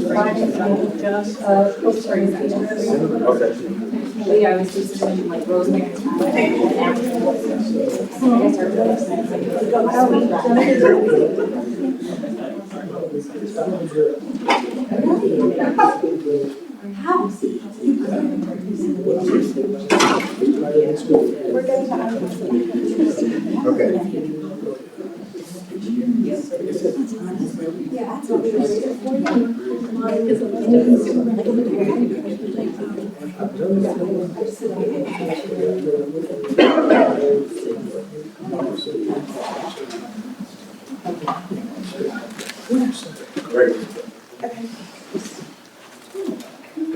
Okay. Yeah, I was just like rosemary. Okay. Great.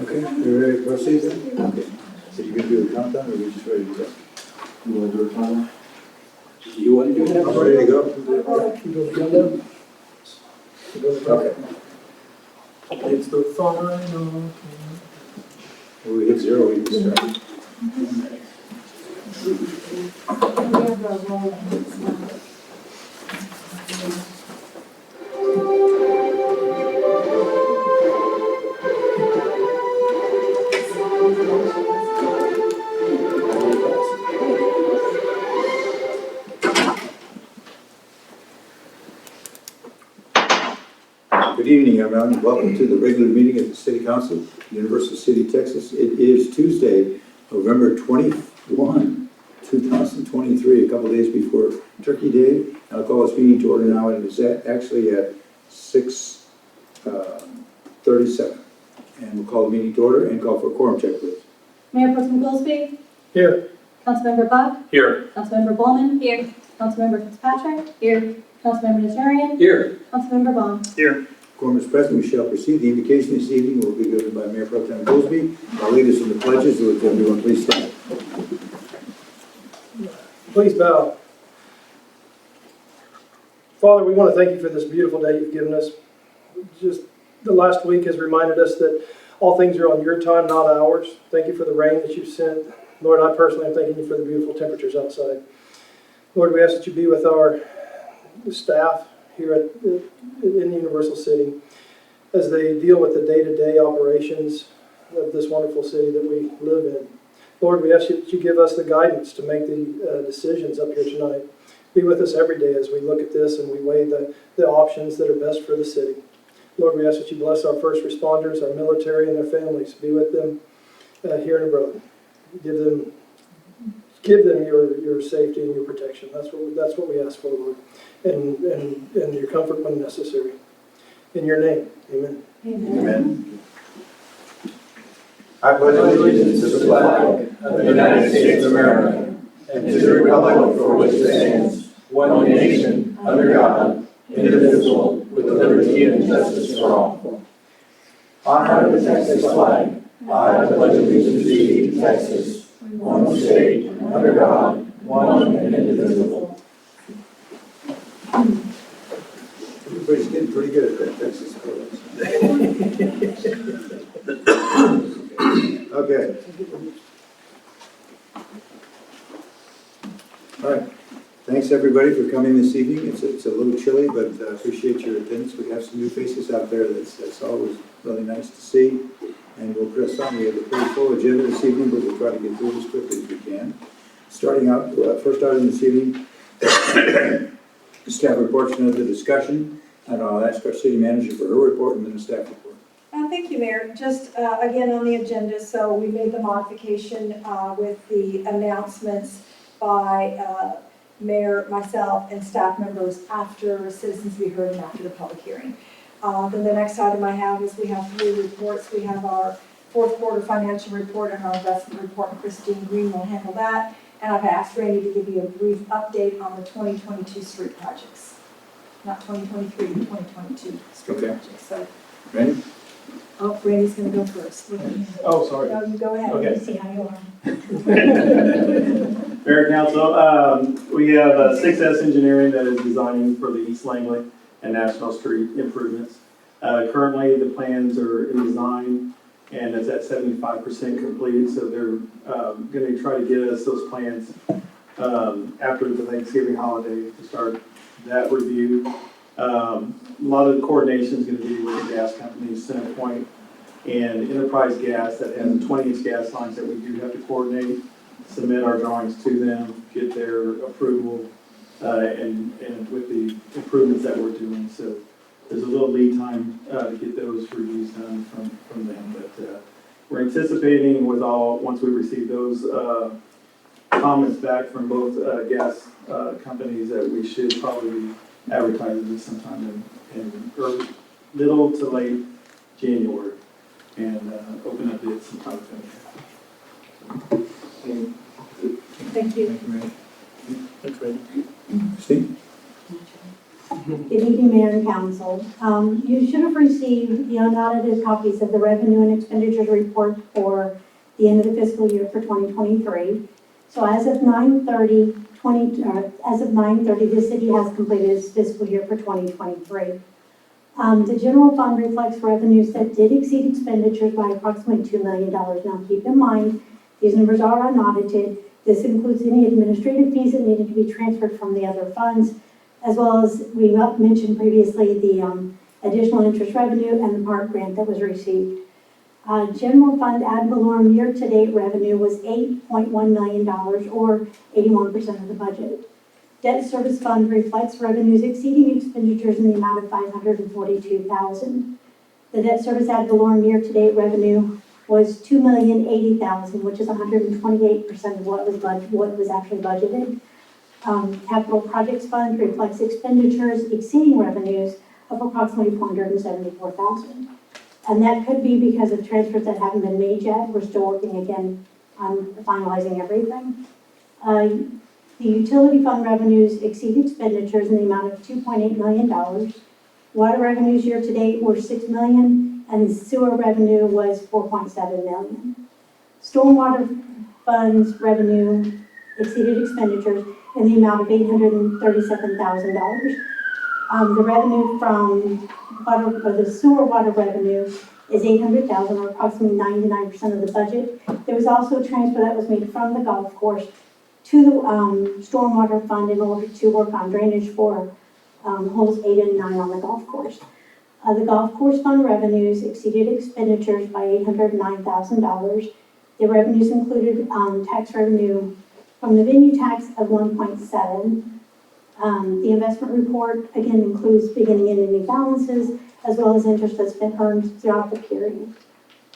Okay, you ready to proceed then? Okay. So you gonna do a countdown or are we just ready to go? You want to do a countdown? You want to do that? I'm ready to go. Okay. It's the final. When we hit zero, we can start. Good evening, everyone. Welcome to the regular meeting of the City Council, Universal City, Texas. It is Tuesday, November 21, 2023, a couple days before Turkey Day. I'll call this meeting to order now, and it's actually at 6:37. And we'll call the meeting to order and call for a quorum check, please. Mayor Pro Tem Goolsby. Here. Councilmember Buck. Here. Councilmember Bulman. Here. Councilmember Fitzpatrick. Here. Councilmember Najarian. Here. Councilmember Vaughan. Here. Quorum is present. We shall proceed. The invocation this evening will be given by Mayor Pro Tem Goolsby. I'll lead us in the pledges. Would everyone please stand? Please bow. Father, we want to thank you for this beautiful day you've given us. Just the last week has reminded us that all things are on your time, not ours. Thank you for the rain that you've sent. Lord, I personally am thanking you for the beautiful temperatures outside. Lord, we ask that you be with our staff here in Universal City as they deal with the day-to-day operations of this wonderful city that we live in. Lord, we ask you that you give us the guidance to make the decisions up here tonight. Be with us every day as we look at this and we weigh the options that are best for the city. Lord, we ask that you bless our first responders, our military, and their families. Be with them here and abroad. Give them your safety and your protection. That's what we ask for, Lord, and your comfort when necessary. In your name, amen. Amen. I pledge allegiance to the flag of the United States of America and to the republic for which it stands, one nation, under God, indivisible, with liberty and justice for all. Honor the Texas flag. I pledge allegiance to thee, Texas, one state, under God, one and indivisible. Everybody's getting pretty good at that, Texas. Okay. All right. Thanks, everybody, for coming this evening. It's a little chilly, but I appreciate your attendance. We have some new faces out there. That's always really nice to see. And we'll press on. We have a pretty full agenda this evening, but we'll try to get through it as quickly as we can. Starting out, first item this evening, staff portion of the discussion. And I'll ask our city manager for her report and then the staff report. Thank you, Mayor. Just again on the agenda, so we made the modification with the announcements by Mayor, myself, and staff members after citizens be heard and after the public hearing. Then the next item I have is we have 3 reports. We have our fourth quarter financial report and our investment report, and Christine Green will handle that. And I've asked Randy to give you a brief update on the 2022 street projects. Not 2023, 2022 street projects. So, Randy? oh, Randy's going to go first. Oh, sorry. No, you go ahead. Okay. See how you are. Mayor Council, we have 6S Engineering that is designing for the East Langley and National Street improvements. Currently, the plans are in design and it's at 75% completed, so they're going to try to get us those plans after the Thanksgiving holiday to start that review. A lot of the coordination is going to be with the gas companies, CenterPoint and Enterprise Gas, that has 20-inch gas lines that we do have to coordinate, submit our drawings to them, get their approval, and with the improvements that we're doing. So there's a little lead time to get those reviews done from them. But we're anticipating once we receive those comments back from both gas companies, that we should probably advertise this sometime in early, middle to late January, and open up bids sometime in Thank you. Thank you, Randy. Thanks, Randy. Steve? Good evening, Mayor and Council. You should have received the unaudited copies of the revenue and expenditures report for the end of the fiscal year for 2023. So as of 9/30, the city has completed its fiscal year for 2023. The general fund reflects revenues that did exceed expenditures by approximately $2 million. Now keep in mind, these numbers are unaudited. This includes any administrative fees that needed to be transferred from the other funds, as well as we mentioned previously the additional interest revenue and the park grant that was received. General fund ad valorem year-to-date revenue was $8.1 million, or 81% of the budget. Debt service fund reflects revenues exceeding expenditures in the amount of $542,000. The debt service ad valorem year-to-date revenue was $2,080,000, which is 128% of what was actually budgeted. Capital projects fund reflects expenditures exceeding revenues of approximately $474,000. And that could be because of transfers that haven't been made yet. We're still working again on finalizing everything. The utility fund revenues exceed expenditures in the amount of $2.8 million. Water revenues year to date were $6 million, and sewer revenue was $4.7 million. Stormwater funds revenue exceeded expenditures in the amount of $837,000. The revenue from the sewer water revenue is $800,000, or approximately 99% of the budget. There was also a transfer that was made from the golf course to the stormwater fund in order to work on drainage for holes 8 and 9 on the golf course. The golf course fund revenues exceeded expenditures by $809,000. The revenues included tax revenue from the venue tax of $1.7. The investment report, again, includes beginning and ending balances, as well as interest that's been earned throughout the period.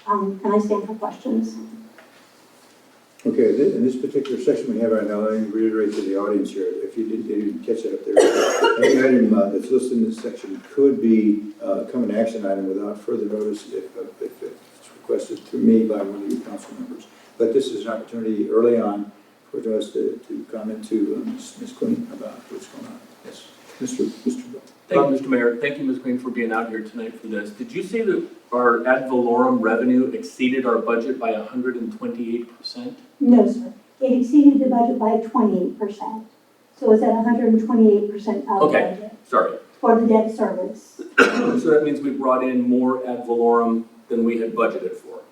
Can I stand for questions? Okay, in this particular section we have right now, let me reiterate to the audience here, if you didn't catch it up there, any item that's listed in this section could become an action item without further notice if it's requested through me by one of you council members. But this is an opportunity early on for us to comment to Ms. Queen about what's going on. Yes, Mr. Bell. Thank you, Mr. Mayor. Thank you, Ms. Queen, for being out here tonight for this. Did you say that our ad valorem revenue exceeded our budget by 128%? No, sir. It exceeded the budget by 28%. So it's at 128% of Okay. budget Sorry. for the debt service. So that means we brought in more ad valorem than we had budgeted for.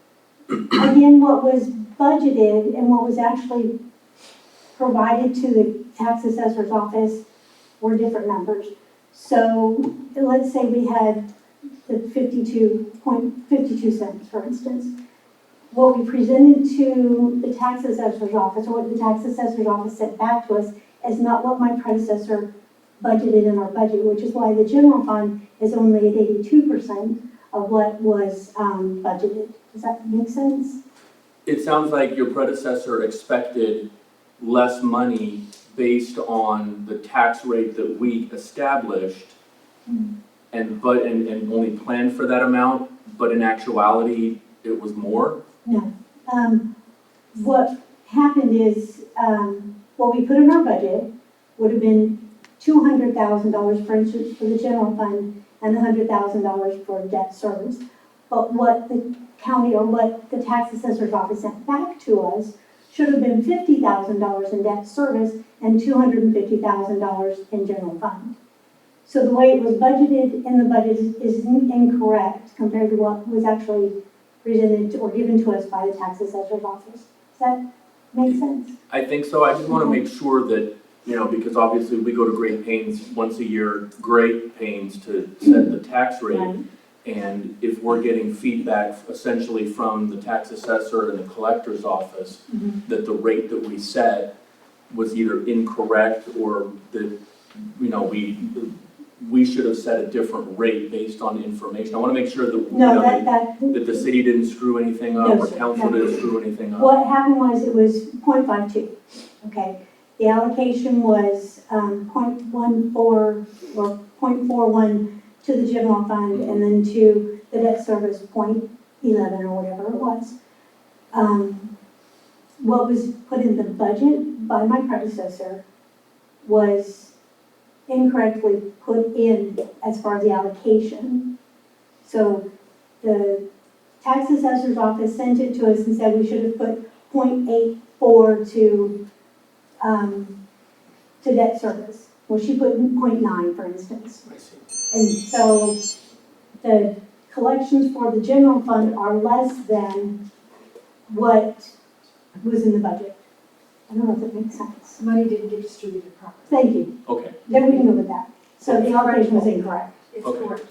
Again, what was budgeted and what was actually provided to the tax assessor's office were different numbers. So let's say we had the 52 cents, for instance. What we presented to the tax assessor's office, or what the tax assessor's office sent back to us, is not what my predecessor budgeted in our budget, which is why the general fund is only at 82% of what was budgeted. Does that make sense? It sounds like your predecessor expected less money based on the tax rate that we established and only planned for that amount, but in actuality, it was more? No. What happened is, what we put in our budget would have been $200,000, for instance, for the general fund and $100,000 for debt service. But what the county, or what the tax assessor's office sent back to us, should have been $50,000 in debt service and $250,000 in general fund. So the way it was budgeted in the budget is incorrect compared to what was actually presented or given to us by the tax assessor's office. Does that make sense? I think so. I just want to make sure that You know, because obviously we go to great pains once a year, great pains to set the tax rate. Right. And if we're getting feedback essentially from the tax assessor and the collector's office, that the rate that we set was either incorrect or that, you know, we should have set a different rate based on information. I want to make sure that, you No, know, that, that the city didn't screw anything up No, or sir, council no. didn't screw anything up. what happened was it was 0.52, okay? The allocation was 0.14 or 0.41 to the general fund and then to the debt service 0.11 or whatever it was. What was put in the budget by my predecessor was incorrectly put in as far as the allocation. So the tax assessor's office sent it to us and said we should have put 0.84 to debt service. Well, she put 0.9, for instance. I see. And so the collections for the general fund are less than what was in the budget. I don't know if that makes sense. Money didn't get distributed properly. Thank you. Okay, Then we can go with that. So the allocation was incorrect. It's Okay. correct.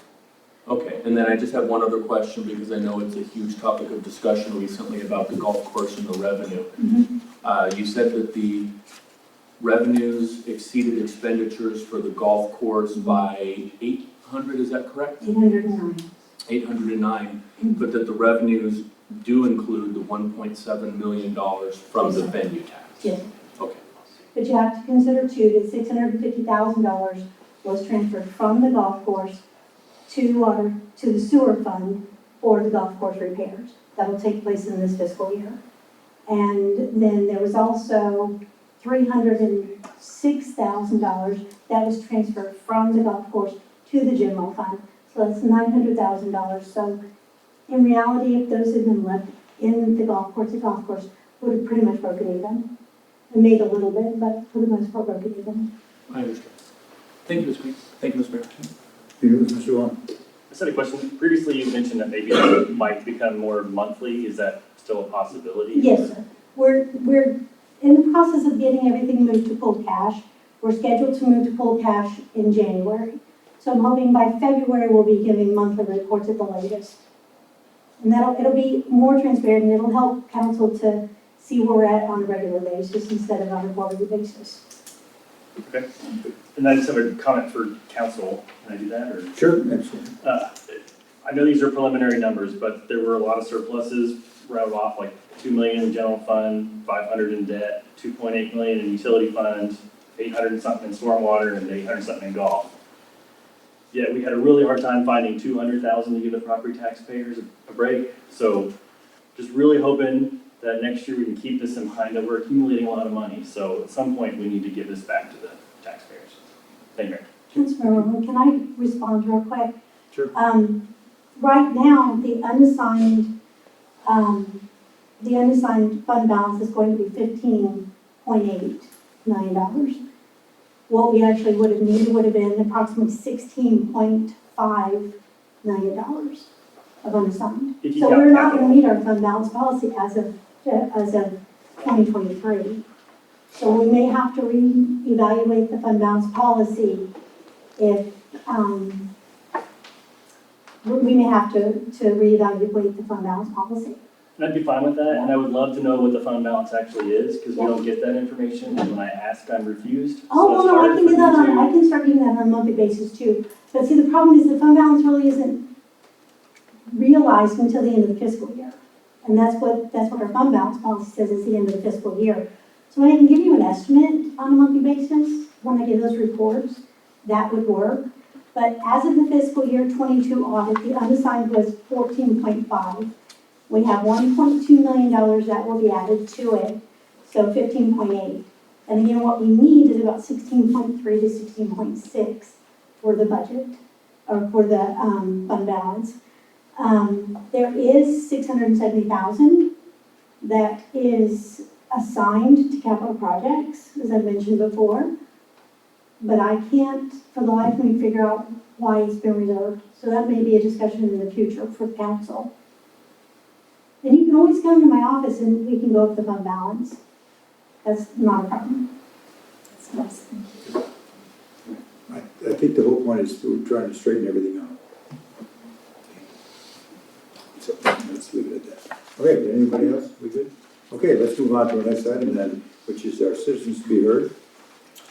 okay. And then I just have one other question because I know it's a huge topic of discussion recently about the golf course and the revenue. You said that the revenues exceeded expenditures for the golf course by 800, is that correct? 809. 809, but that the revenues do include the $1.7 million from the Yes, sir. venue tax? Yes. Okay, But you have to consider too that $650,000 was transferred from the golf course to the sewer fund for the golf course repairs. That'll take place in this fiscal year. And then there was also $306,000 that was transferred from the golf course to the general fund. So that's $900,000. So in reality, if those had been left in the golf course would have pretty much broken even. It made a little bit, but for the most part broken even. I understand. Thank you, Ms. Green. Thank you, Ms. Mayor. Mr. Vaughan. I just had a question. Previously, you mentioned that maybe it might become more monthly. Is that still a possibility? Yes, sir. We're in the process of getting everything moved to full cash. We're scheduled to move to full cash in January. So I'm hoping by February we'll be giving monthly reports at the latest. And it'll be more transparent and it'll help council to see where we're at on a regular basis instead of on a quarterly basis. Okay. And I just have a comment for council. Can I do that, or? Sure, absolutely. I know these are preliminary numbers, but there were a lot of surpluses rattled off, like 2 million in general fund, 500 in debt, 2.8 million in utility funds, 800 and something in stormwater, and 800 something in golf. Yet we had a really hard time finding 200,000 to give the property taxpayers a break. So just really hoping that next year we can keep this in mind, that we're accumulating a lot of money. So at some point, we need to give this back to the taxpayers. Thank you, Mayor. Councilmember, can I respond real quick? Sure. Right now, the unassigned fund balance is going to be $15.8 million. What we actually would have needed would have been approximately $16.5 million of unassigned. If you So count we're not capital. going to meet our fund balance policy as of 2023. So we may have to reevaluate the fund balance policy if, we may have to reevaluate the fund balance policy. And I'd be fine with that, and I would love to know what the fund balance actually is, because we don't get that information, and when I ask, I'm refused. Oh, So it's no, I hard can for do that me to- I can start doing that on a monthly basis too. But see, the problem is the fund balance really isn't realized until the end of the fiscal year. And that's what our fund balance policy says is the end of the fiscal year. So I can give you an estimate on a monthly basis when I get those reports, that would work. But as of the fiscal year 22 audit, the unassigned was 14.5. We have $1.2 million that will be added to it, so 15.8. And again, what we need is about 16.3 to 16.6 for the budget, or for the fund balance. There is 670,000 that is assigned to capital projects, as I mentioned before. But I can't, for the life of me, figure out why it's been reserved. So that may be a discussion in the future for council. And you can always come to my office and we can go up the fund balance. That's not a problem. Yes, thank you. I think the whole point is we're trying to straighten everything out. So let's leave it at that. Okay, anybody else? We good? Okay, let's move on to our next item then, which is our citizens to be heard.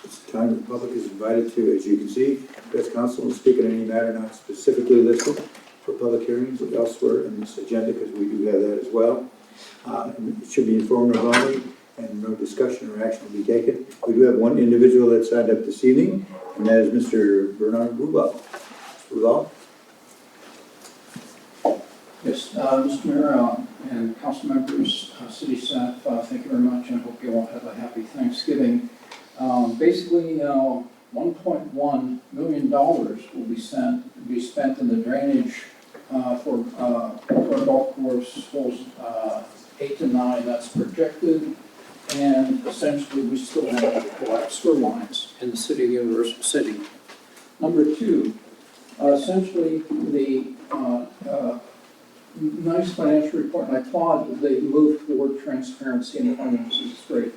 It's the time the public is invited to, as you can see, as council will speak on any matter not specifically listed for public hearings elsewhere in this agenda, because we do have that as well. And it should be informative only, and no discussion or action will be taken. We do have one individual that signed up this evening, and that is Mr. Bernard Bulman. Mr. Bulman? Yes, Mr. Mayor and council members, city staff, thank you very much, and I hope you all have a happy Thanksgiving. Basically, $1.1 million will be spent in the drainage for golf course holes 8 to 9. That's projected, and essentially we still have collapsed sewer lines in the city of University City. Number two, essentially the nice financial report, and I applaud they moved toward transparency in the finances. It's great.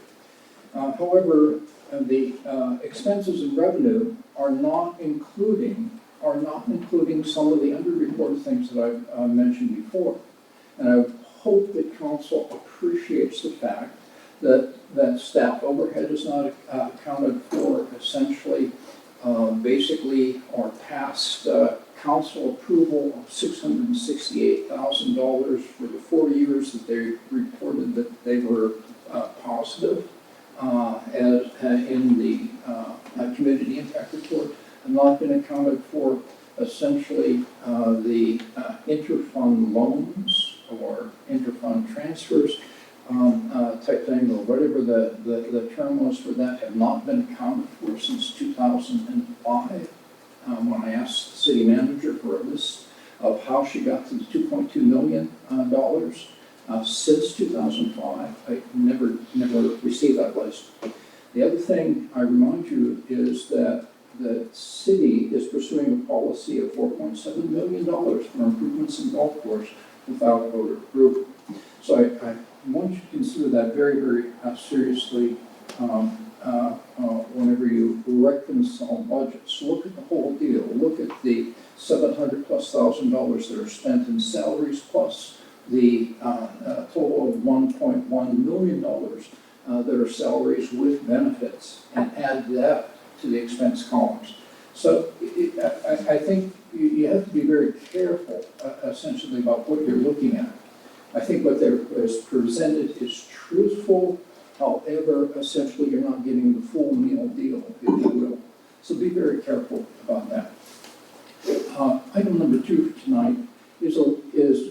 However, the expenses and revenue are not including some of the underreported things that I've mentioned before. And I hope that council appreciates the fact that staff overhead is not accounted for, essentially, basically our past council approval of $668,000 for the 4 years that they reported that they were positive as in the community impact report, have not been accounted for. Essentially, the interfund loans or interfund transfers type thing, or whatever the term was for that, have not been accounted for since 2005. When I asked the city manager for a list of how she got to the $2.2 million since 2005, I never received that list. The other thing I remind you is that the city is pursuing a policy of $4.7 million for improvements in golf course without voter approval. So I want you to consider that very, very seriously whenever you reconcile budgets. Look at the whole deal. Look at the $700,000+ that are spent in salaries, plus the total of $1.1 million that are salaries with benefits, and add that to the expense columns. So I think you have to be very careful, essentially, about what you're looking at. I think what is presented is truthful. However, essentially, you're not getting the full meal deal, if you will. So be very careful about that. Item number 2 for tonight is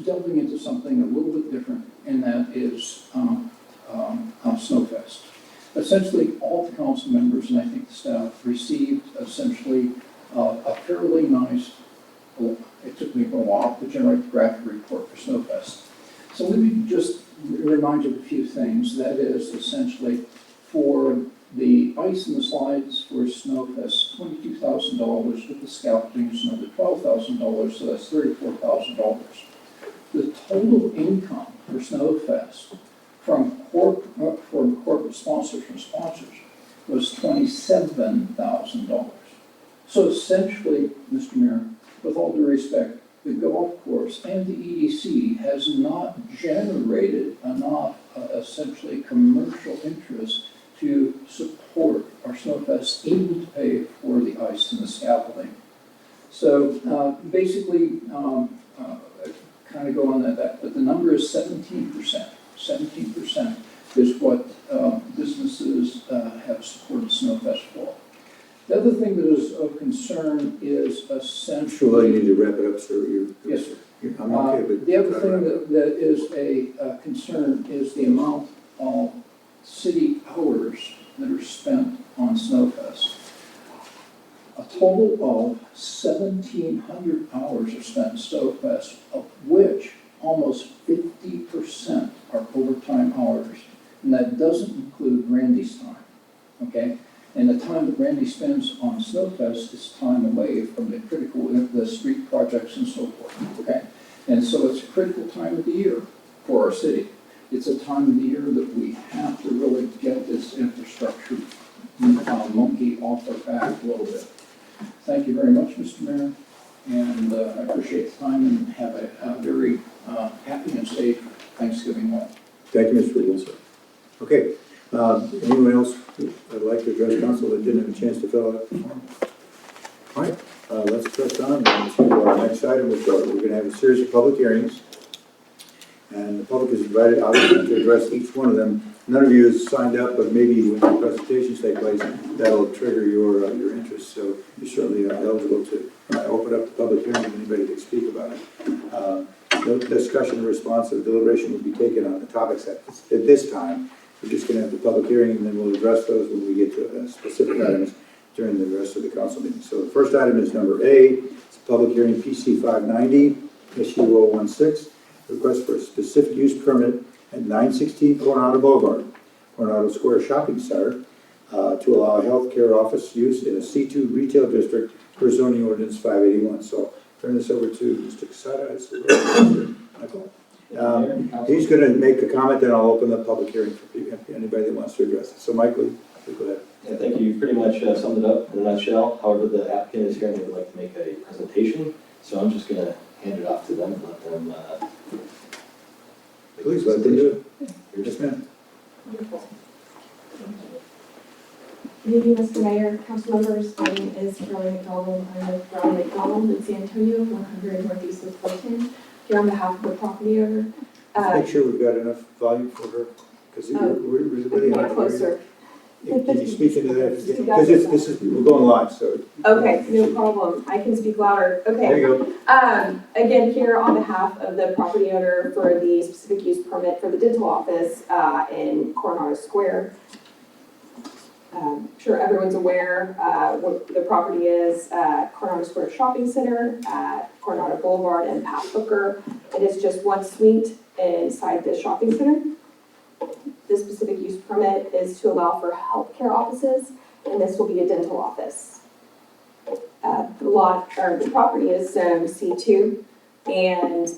delving into something a little bit different, and that is Snowfest. Essentially, all the council members, and I think the staff, received essentially a fairly nice, it took me a while to generate the graphic report for Snowfest. So let me just remind you of a few things. That is essentially for the ice and the slides for Snowfest, $22,000. With the scaffolding is another $12,000, so that's $34,000. The total income for Snowfest from corporate sponsors was $27,000. So essentially, Mr. Mayor, with all due respect, the golf course and the EDC has not generated enough, essentially, commercial interest to support our Snowfest, even to pay for the ice and the scaffolding. So basically, kind of go on that, but the number is 17%. 17% is what businesses have supported Snowfest for. The other thing that is of concern is essentially... Sure, you need to wrap it up, sir. Yes, sir. I'm okay, but... The other thing that is a concern is the amount of city hours that are spent on Snowfest. A total of 1,700 hours are spent in Snowfest, of which almost 50% are overtime hours, and that doesn't include Randy's time, okay? And the time that Randy spends on Snowfest is time away from the street projects and so forth, okay? And so it's a critical time of the year for our city. It's a time of the year that we have to really get this infrastructure monkey off our back a little bit. Thank you very much, Mr. Mayor, and I appreciate the time and have a very happy and safe Thanksgiving week. Thank you, Mr. Wilson. Okay, anyone else would like to address council that didn't have a chance to fill out the form? All right, let's press on to our next item. We're going to have a series of public hearings. And the public is invited, obviously, to address each one of them. None of you has signed up, but maybe when the presentations take place, that'll trigger your interest. So you're certainly eligible to open up the public hearing and anybody can speak about it. No discussion or response or deliberation will be taken on the topics at this time. We're just going to have the public hearing and then we'll address those when we get to specific items during the rest of the council meeting. So the first item is number A. It's a public hearing PC 590, issue 016. Request for a specific use permit at 916 Coronado Boulevard, Coronado Square Shopping Center, to allow a healthcare office use in a C2 retail district per zoning ordinance 581. So I'll turn this over to Mr. Casada. Michael. He's going to make a comment, then I'll open the public hearing for anybody that wants to address it. So Michael, go ahead. Yeah, thank you. You pretty much summed it up in a nutshell. However, the applicant is here and they would like to make a presentation. So I'm just going to hand it off to them and let them Please let them do it. Yes, ma'am. Good evening, Mr. Mayor, Councilmembers. My name is Caroline McDonald. I'm with Brown McDonald in San Antonio, 100 Northeast of Fulton, here on behalf of the property owner. Make sure we've got enough volume for her, because we're really hard to hear. Closer. Can you speak into that? Because we're going live, so. Okay, no problem. I can speak louder. Okay. There you go. Again, here on behalf of the property owner for the specific use permit for the dental office in Coronado Square. Sure everyone's aware what the property is, Coronado Square Shopping Center at Coronado Boulevard and Pat Booker. It is just one suite inside the shopping center. The specific use permit is to allow for healthcare offices, and this will be a dental office. The property is zone C2, and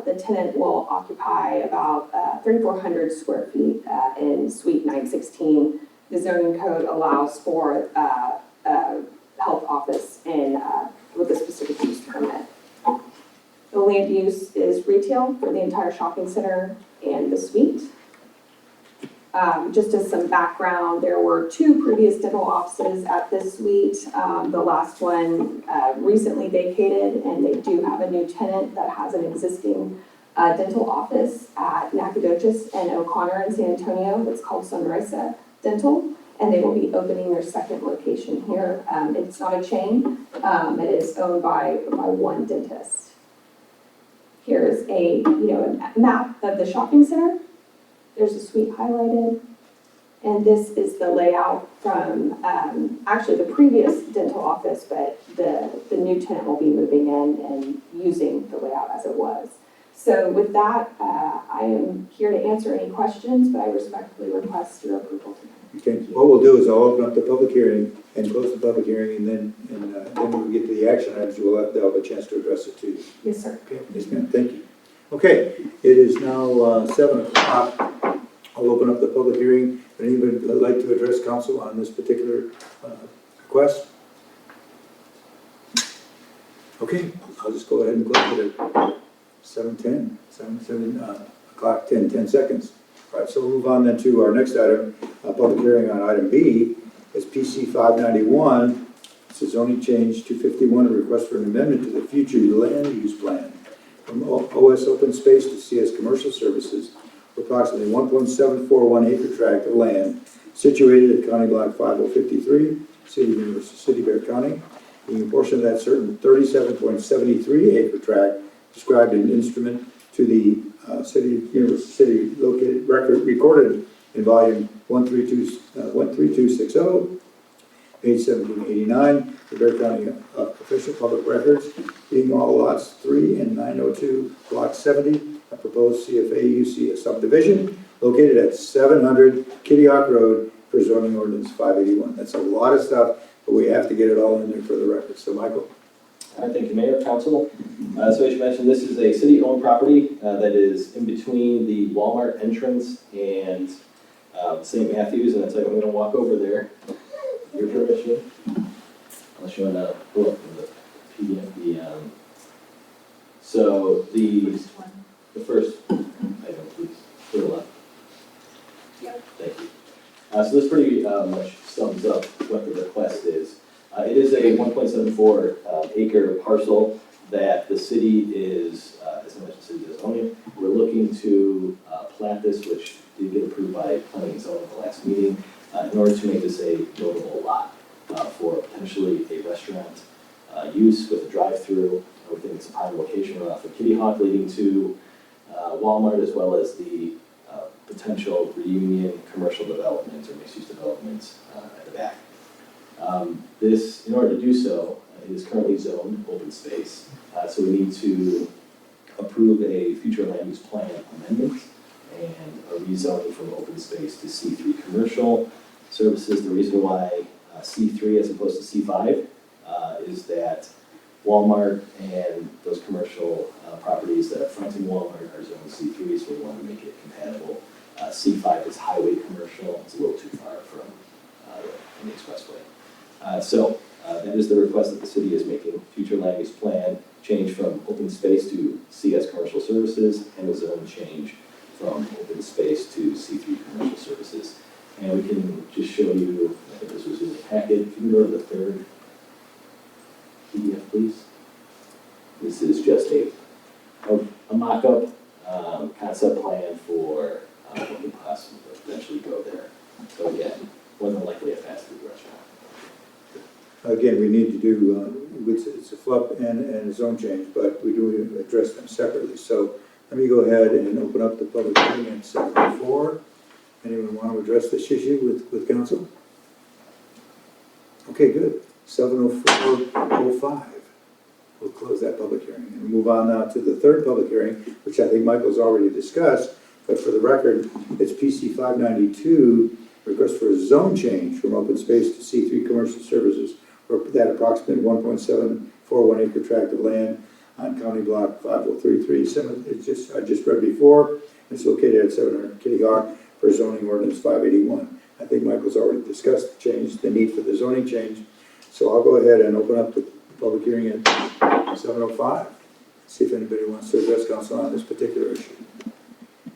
the tenant will occupy about 3,400 square feet in suite 916. The zoning code allows for a health office with a specific use permit. The land use is retail for the entire shopping center and the suite. Just as some background, there were 2 previous dental offices at this suite. The last one recently vacated, and they do have a new tenant that has an existing dental office at Nacogdoches and O'Connor in San Antonio. It's called Sunrisa Dental, and they will be opening their second location here. It's not a chain. It is owned by one dentist. Here's a map of the shopping center. There's a suite highlighted, and this is the layout from actually the previous dental office, but the new tenant will be moving in and using the layout as it was. So with that, I am here to answer any questions, but I respectfully request your approval tonight. Okay, what we'll do is I'll open up the public hearing and close the public hearing, and then when we get to the action items, they'll have a chance to address it to you. Yes, sir. Okay, yes, ma'am, thank you. Okay, it is now 7 o'clock. I'll open up the public hearing. If anybody would like to address council on this particular request? Okay, I'll just go ahead and close it at 7:10, 7 o'clock, 10 seconds. All right, so we'll move on then to our next item, public hearing on item B. Is PC 591. It's a zoning change to 51, a request for an amendment to the future land use plan from OS Open Space to CS Commercial Services for approximately 1.741 acre tract of land situated at County Block 5053, City of University City, Bear County. Being a portion of that certain 37.73 acre tract described in instrument to the University City located recorded in volume 13260, page 1789, the Bear County official public records, being all lots 3 and 902, block 70, a proposed CFA UC subdivision located at 700 Kitty Hawk Road for zoning ordinance 581. That's a lot of stuff, but we have to get it all in there for the record. So, Michael. All right, thank you, Mayor, Council. So as you mentioned, this is a city-owned property that is in between the Walmart entrance and St. Matthews, and it's like I'm going to walk over there. your permission, unless you want to pull up the PDF, so the first item, please, to the left. Yep. Thank you. So this pretty much sums up what the request is. It is a 1.74 acre parcel that the city is, as I mentioned, the city is owning. We're looking to plat this, which did get approved by planning and zoning at the last meeting, in order to make this a notable lot for potentially a restaurant use with a drive-through. We think it's a prime location off of Kitty Hawk leading to Walmart, as well as the potential reunion commercial development or mixed-use development at the back. This, in order to do so, it is currently zoned open space, so we need to approve a future land use plan amendment and a rezoning from open space to C3 commercial services. The reason why C3 as opposed to C5 is that Walmart and those commercial properties that are fronting Walmart are zoned C3, so we want to make it compatible. C5 is highway commercial, it's a little too far from the expressway. So that is the request that the city is making. Future land use plan change from open space to CS commercial services, and a zone change from open space to C3 commercial services. And we can just show you, I think this was in the packet, if you can go to the third PDF, please. This is just a mock-up concept plan for what could possibly eventually go there. So again, more than likely a fast food restaurant. Again, we need to do, it's a FLUP and a zone change, but we do address them separately. So let me go ahead and open up the public hearing at 7:04. Anyone want to address this issue with council? Okay, good. 7:04:05. We'll close that public hearing and move on now to the third public hearing, which I think Michael's already discussed, but for the record, it's PC 592, request for a zone change from open space to C3 commercial services for that approximate 1.741 acre tract of land on County Block 5033. I just read before. It's located at 700 Kitty Hawk for zoning ordinance 581. I think Michael's already discussed the change, the need for the zoning change. So I'll go ahead and open up the public hearing at 7:05. See if anybody wants to address council on this particular issue.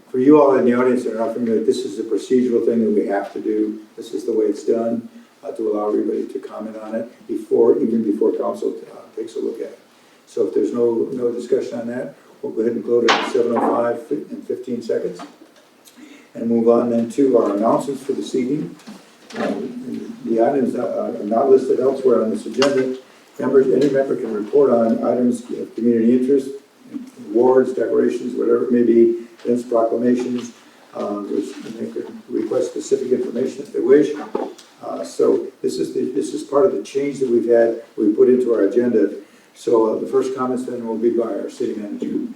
For you all in the audience that are not familiar, this is a procedural thing that we have to do. This is the way it's done to allow everybody to comment on it even before council takes a look at it. So if there's no discussion on that, we'll go ahead and close it at 7:05 in 15 seconds. And move on then to our announcements for this evening. The items are not listed elsewhere on this agenda. Any member can report on items of community interest, awards, decorations, whatever it may be, events, proclamations, which they could request specific information if they wish. So this is part of the change that we put into our agenda. So the first comments then will be by our city manager.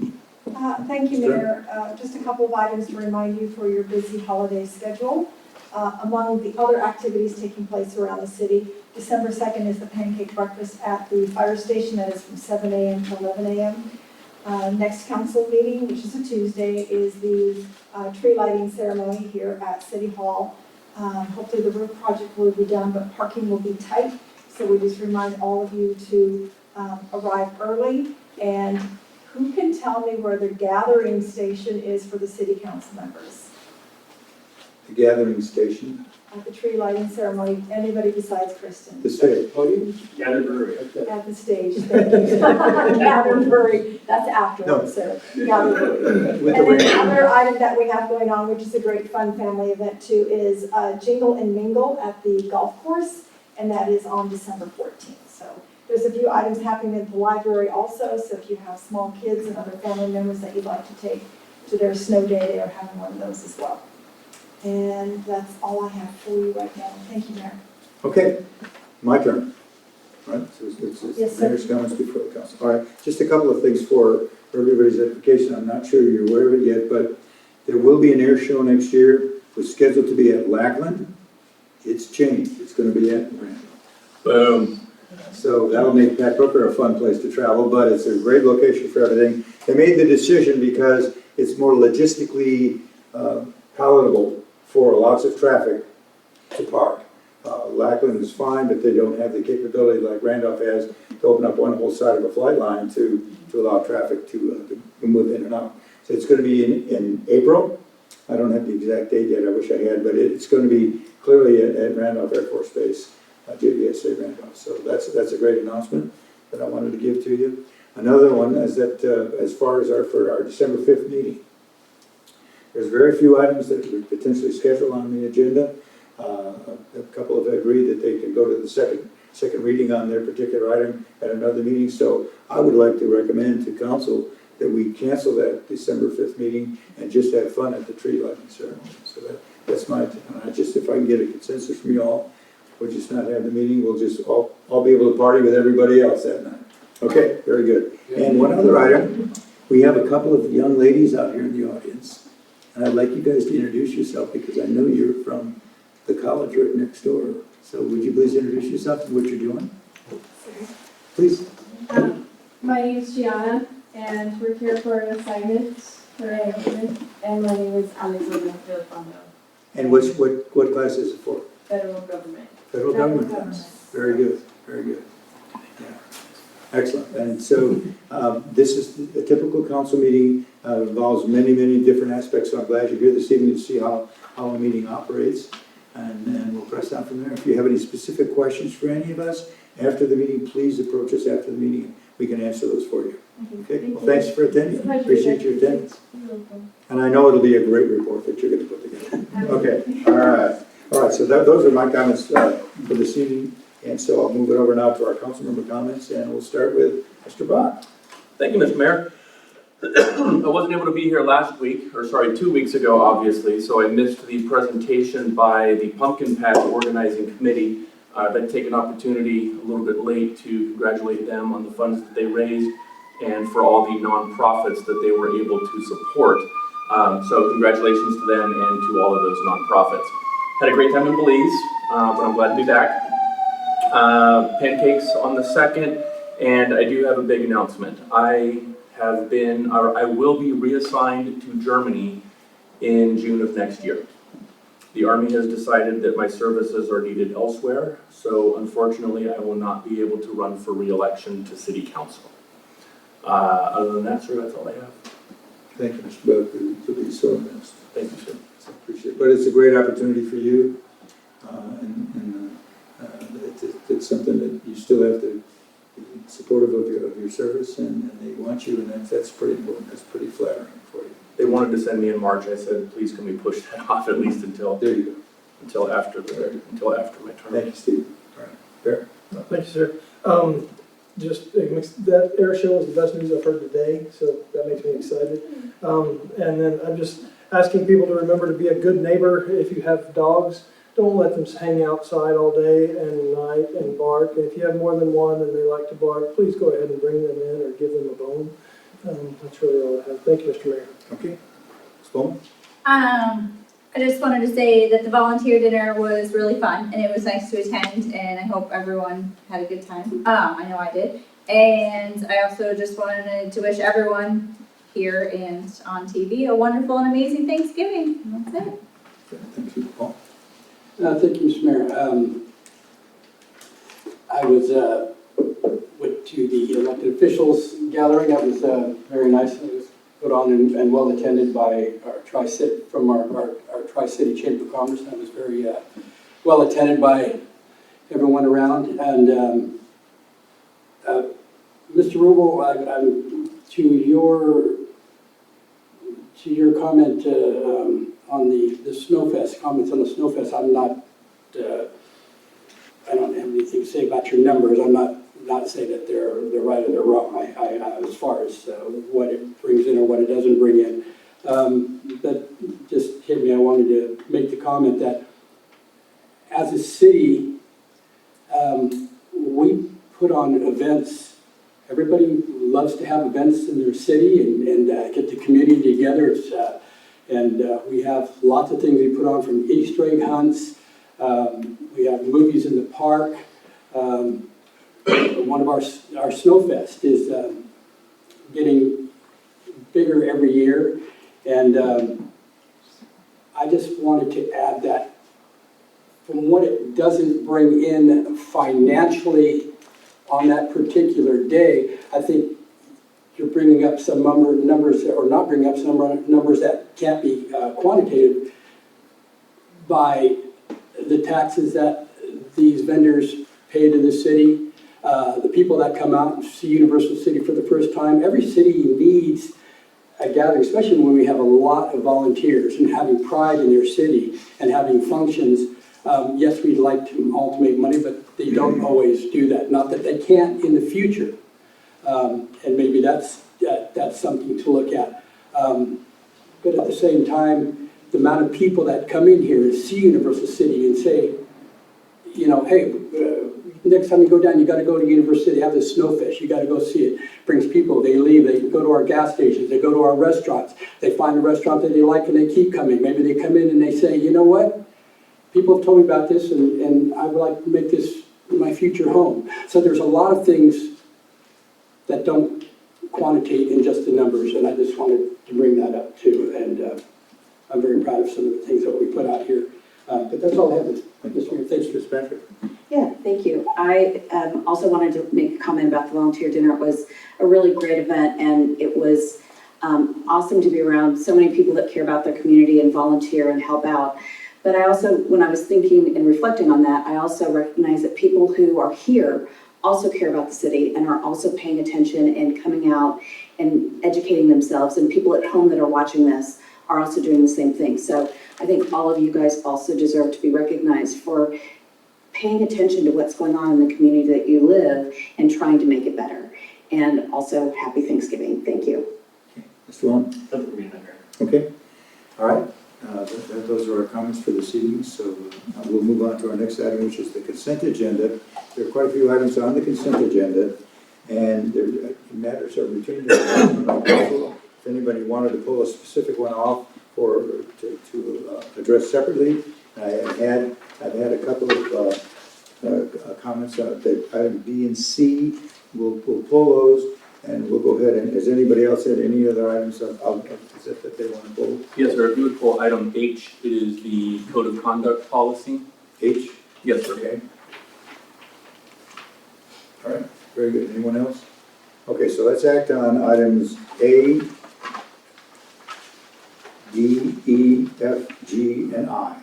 Thank you, Mayor. Just a couple of items to remind you for your busy holiday schedule. Among the other activities taking place around the city, December 2nd is the pancake breakfast at the fire station. That is from 7 a.m. to 11 a.m. Next council meeting, which is a Tuesday, is the tree lighting ceremony here at City Hall. Hopefully the roof project will be done, but parking will be tight. So we just remind all of you to arrive early. And who can tell me where the gathering station is for the city council members? The gathering station. At the tree lighting ceremony, anybody besides Kristen? The state. Gather Brewery. At the stage, thank you. Gather Brewery, that's afterwards, sir. Gather Brewery. And then the other item that we have going on, which is a great fun family event too, is Jingle and Mingle at the golf course, and that is on December 14th. So there's a few items happening at the library also, so if you have small kids and other family members that you'd like to take to their snow day, they are having one of those as well. And that's all I have for you right now. Thank you, Mayor. Okay, my turn. Right, so it's Yes, sir. mayor's comments before the council. All right, just a couple of things for everybody's edification. I'm not sure you're aware of it yet, but there will be an air show next year. It was scheduled to be at Lackland. It's changed. It's going to be at Randall. Boom. So that'll make Pat Brooker a fun place to travel, but it's a great location for everything. They made the decision because it's more logistically palatable for lots of traffic to park. Lackland is fine, but they don't have the capability like Randolph has to open up one whole side of a flight line to allow traffic to move in and out. So it's going to be in April. I don't have the exact date yet, I wish I had, but it's going to be clearly at Randolph Air Force Base, JDSA Randolph. So that's a great announcement that I wanted to give to you. Another one is that as far as for our December 5th meeting, there's very few items that we potentially schedule on the agenda. A couple have agreed that they can go to the second reading on their particular item at another meeting. So I would like to recommend to council that we cancel that December 5th meeting and just have fun at the tree lighting ceremony. So that's my, if I can get a consensus from you all, we'll just not have the meeting. We'll just all be able to party with everybody else that night. Okay, very good. And one other item, we have a couple of young ladies out here in the audience. And I'd like you guys to introduce yourself because I know you're from the college right next door. So would you please introduce yourself and what you're doing? Please. My name is Gianna, and we're here for an assignment for Adjournment, and my name is Alexandra Filipando, And what class is it for? Federal Government. Federal government class. Very good, very good. Yeah. Excellent. And so this is a typical council meeting, involves many, many different aspects. So I'm glad you're here this evening to see how a meeting operates. And we'll press on from there. If you have any specific questions for any of us after the meeting, please approach us after the meeting. We can answer those for you. Okay? Well, thanks for attending. Appreciate your attendance. And I know it'll be a great report that you're going to put together. Okay. All right. All right. So those are my comments for this evening. And so I'll move it over now to our council member comments, and we'll start with Mr. Vaughan. Thank you, Mr. Mayor. I wasn't able to be here 2 weeks ago, obviously, so I missed the presentation by the Pumpkin Patch Organizing Committee. I'd like to take an opportunity a little bit late to congratulate them on the funds that they raised and for all the nonprofits that they were able to support. So congratulations to them and to all of those nonprofits. Had a great time in Belize, but I'm glad to be back. Pancakes on the 2nd, and I do have a big announcement. I will be reassigned to Germany in June of next year. The Army has decided that my services are needed elsewhere, so unfortunately I will not be able to run for re-election to City Council. Other than that, sir, that's all I have. Thank you, Mr. But to be so honest. Thank you, sir. I appreciate it. But it's a great opportunity for you, it's something that you still have to be supportive of your service, and they want you, and that's pretty important. That's pretty flattering for you. They wanted to send me in March. I said, please can we push that off at least until after my term. Thank you, Steve. All right. Fair. Thank you, sir. That air show is the best news I've heard today, so that makes me excited. And then I'm just asking people to remember to be a good neighbor. If you have dogs, don't let them hang outside all day and night and bark. And if you have more than one and they like to bark, please go ahead and bring them in or give them a bone. That's really all I have. Thank you, Mr. Mayor. Okay. Ms. Bulman? I just wanted to say that the volunteer dinner was really fun and it was nice to attend, and I hope everyone had a good time. I know I did. And I also just wanted to wish everyone here and on TV a wonderful and amazing Thanksgiving. And that's it. Thank you, Paul. Thank you, Mr. Mayor. I was went to the elected officials gathering. That was very nice. It was put on and well attended by our Tri-City Tri-City Chamber of Commerce. That was very well attended by everyone around. And Mr. Rubel, to your comment on the Snowfest, comments on the Snowfest, I'm not, I don't have anything to say about your numbers. I'm not saying that they're right or they're wrong. I as far as what it brings in or what it doesn't bring in. That just hit me. I wanted to make the comment that as a city, we put on events. Everybody loves to have events in their city and get the community together. We have lots of things we put on, from Easter egg hunts. We have movies in the park. One of our Snowfest is getting bigger every year. And I just wanted to add that from what it doesn't bring in financially on that particular day, I think you're bringing up some numbers, or not bringing up some numbers that can't be quantitative by the taxes that these vendors pay to the city, the people that come out and see Universal City for the first time. Every city needs a gathering, especially when we have a lot of volunteers and having pride in their city and having functions. Yes, we'd like to all to make money, but they don't always do that. Not that they can't in the future. And maybe that's something to look at. But at the same time, the amount of people that come in here and see Universal City and say, you know, hey, next time you go down, you got to go to Universal City, have this snowfish, you got to go see it. Brings people, they leave, they go to our gas stations, they go to our restaurants, they find a restaurant that they like and they keep coming. Maybe they come in and they say, you know what, people have told me about this and I would like to make this my future home. So there's a lot of things that don't quantitate in just the numbers, and I just wanted to bring that up too. And I'm very proud of some of the things that we put out here. But that's all I have. Thanks, Fitzpatrick. Yeah, thank you. I also wanted to make a comment about the volunteer dinner. It was a really great event, and it was awesome to be around so many people that care about their community and volunteer and help out. But I also, when I was thinking and reflecting on that, I also recognize that people who are here also care about the city and are also paying attention and coming out and educating themselves, and people at home that are watching this are also doing the same thing. So I think all of you guys also deserve to be recognized for paying attention to what's going on in the community that you live and trying to make it better. And also, happy Thanksgiving. Thank you. Mr. Vaughan? Nothing for me, Mayor. Okay. All right. Those are our comments for this evening. So we'll move on to our next item, which is the consent agenda. There are quite a few items on the consent agenda, and there matters are routine. If anybody wanted to pull a specific one off or to address separately, I've had a couple of comments on that item B and C. We'll pull those, and we'll go ahead. And has anybody else had any other items that they want to pull? Yes, sir. If you would pull item H, it is the code of conduct policy. H? Yes, sir. Okay. All right, very good. Anyone else? Okay, so let's act on items A, D, E, F, G, and I.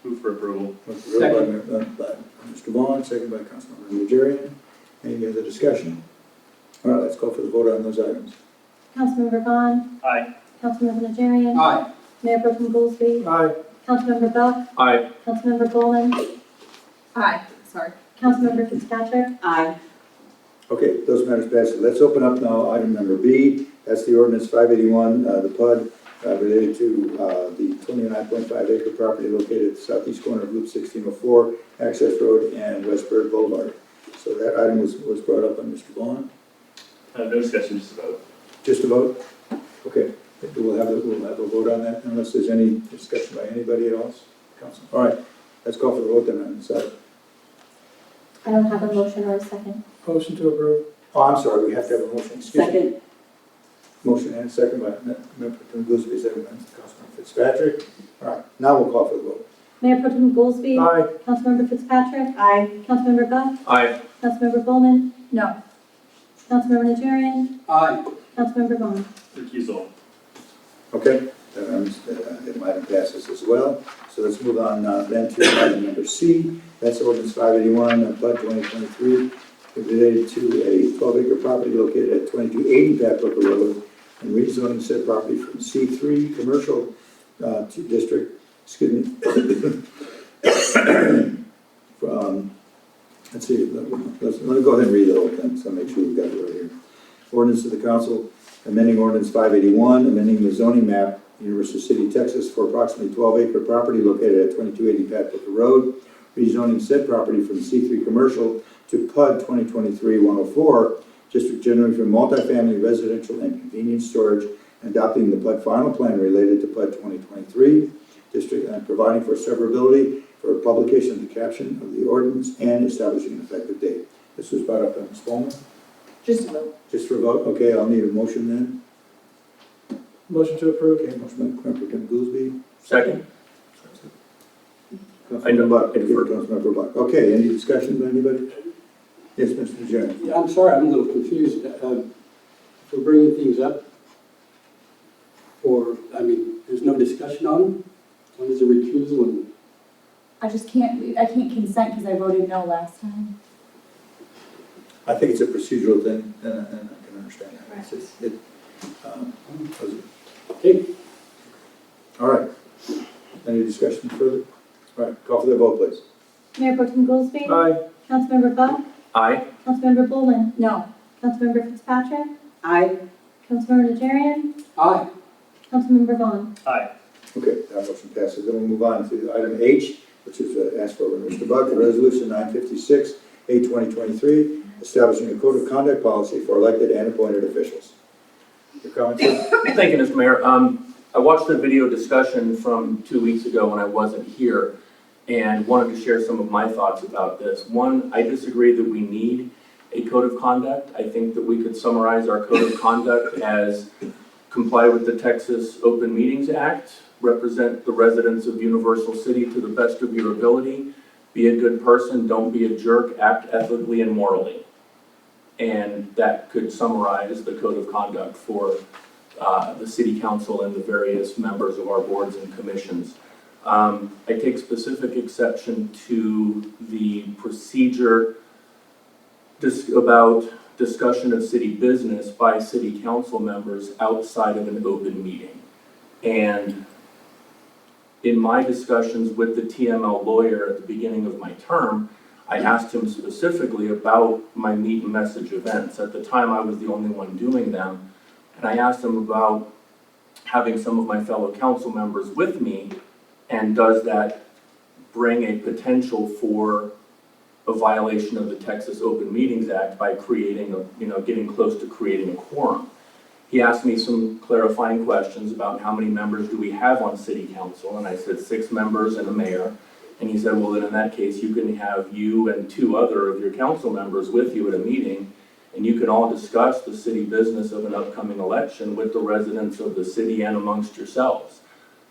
Move for approval. Second. By Mr. Vaughan, second by Councilmember Najarian. Any other discussion? All right, let's go for the vote on those items. Councilmember Vaughan. Aye. Councilmember Najarian. Aye. Mayor Pro Tem Goolsby. Aye. Councilmember Buck. Aye. Councilmember Bulman. Aye, sorry. Councilmember Fitzpatrick. Aye. Okay, those matters passed. Let's open up now item number B. That's the ordinance 581, the PUD, related to the 29.5 acre property located at the southeast corner of Loop 1604, Access Road and Westburg Boulevard. So that item was brought up by Mr. Vaughan. No discussion, just a vote. Just a vote? Okay, we'll have a vote on that unless there's any discussion by anybody else. Council. All right, let's call for the vote then on this item. I don't have a motion or a second. Motion to approve. Oh, I'm sorry, we have to have a motion. Excuse me. Second. Motion and second by Member Goolsby, second by Councilmember Fitzpatrick. All right, now we'll call for the vote. Mayor Pro Tem Goolsby. Aye. Councilmember Fitzpatrick. Aye. Councilmember Buck. Aye. Councilmember Bulman. No. Councilmember Najarian. Aye. Councilmember Vaughn. Recusal. Okay, that item passes as well. So let's move on then to item number C. That's ordinance 581, PUD 2023, related to a 12-acre property located at 2280 Patrick Road and rezoning said property from C3 commercial district, excuse me, from, let's see, let me go ahead and read the whole thing, so make sure we've got it right here. Ordinance of the council amending ordinance 581, amending the zoning map, Universal City, Texas, for approximately 12-acre property located at 2280 Patrick Road, rezoning said property from C3 commercial to PUD 2023-104, district generally for multifamily residential and convenience storage, and adopting the PUD final plan related to PUD 2023, district, and providing for severability for publication of the caption of the ordinance and establishing an effective date. This was brought up by Ms. Bulman. Just a vote. Just for a vote? Okay, I'll need a motion then. Motion to approve. Okay, motion by Member Goolsby. Second. Councilmember Buck, Councilmember Buck. Okay, any discussion by anybody? Yes, Mr. Najarian. Yeah, I'm sorry, I'm a little confused. If we're bringing things up there's no discussion on them? One is a recusal and I can't consent because I voted no last time. I think it's a procedural thing, and I can understand that. okay. All right. Any discussion further? All right, call for the vote, please. Mayor Pro Tem Goolsby. Aye. Councilmember Buck. Aye. Councilmember Bulman. No. Councilmember Fitzpatrick. Aye. Councilmember Najarian. Aye. Councilmember Vaughan. Aye. Okay, that motion passes. Then we'll move on to item H, which is asked for by Mr. Buck, Resolution 956, 2023, establishing a code of conduct policy for elected and appointed officials. Your comments, sir? Thank you, Mr. Mayor. I watched the video discussion from 2 weeks ago when I wasn't here and wanted to share some of my thoughts about this. One, I disagree that we need a code of conduct. I think that we could summarize our code of conduct as comply with the Texas Open Meetings Act, represent the residents of Universal City to the best of your ability, be a good person, don't be a jerk, act ethically and morally. And that could summarize the code of conduct for the city council and the various members of our boards and commissions. I take specific exception to the procedure about discussion of city business by city council members outside of an open meeting. And in my discussions with the TML lawyer at the beginning of my term, I asked him specifically about my meet and message events. At the time, I was the only one doing them. And I asked him about having some of my fellow council members with me, and does that bring a potential for a violation of the Texas Open Meetings Act by creating getting close to creating a quorum. He asked me some clarifying questions about how many members do we have on city council, and I said 6 members and a mayor. And he said, well, then in that case, you can have you and 2 other of your council members with you at a meeting, and you can all discuss the city business of an upcoming election with the residents of the city and amongst yourselves.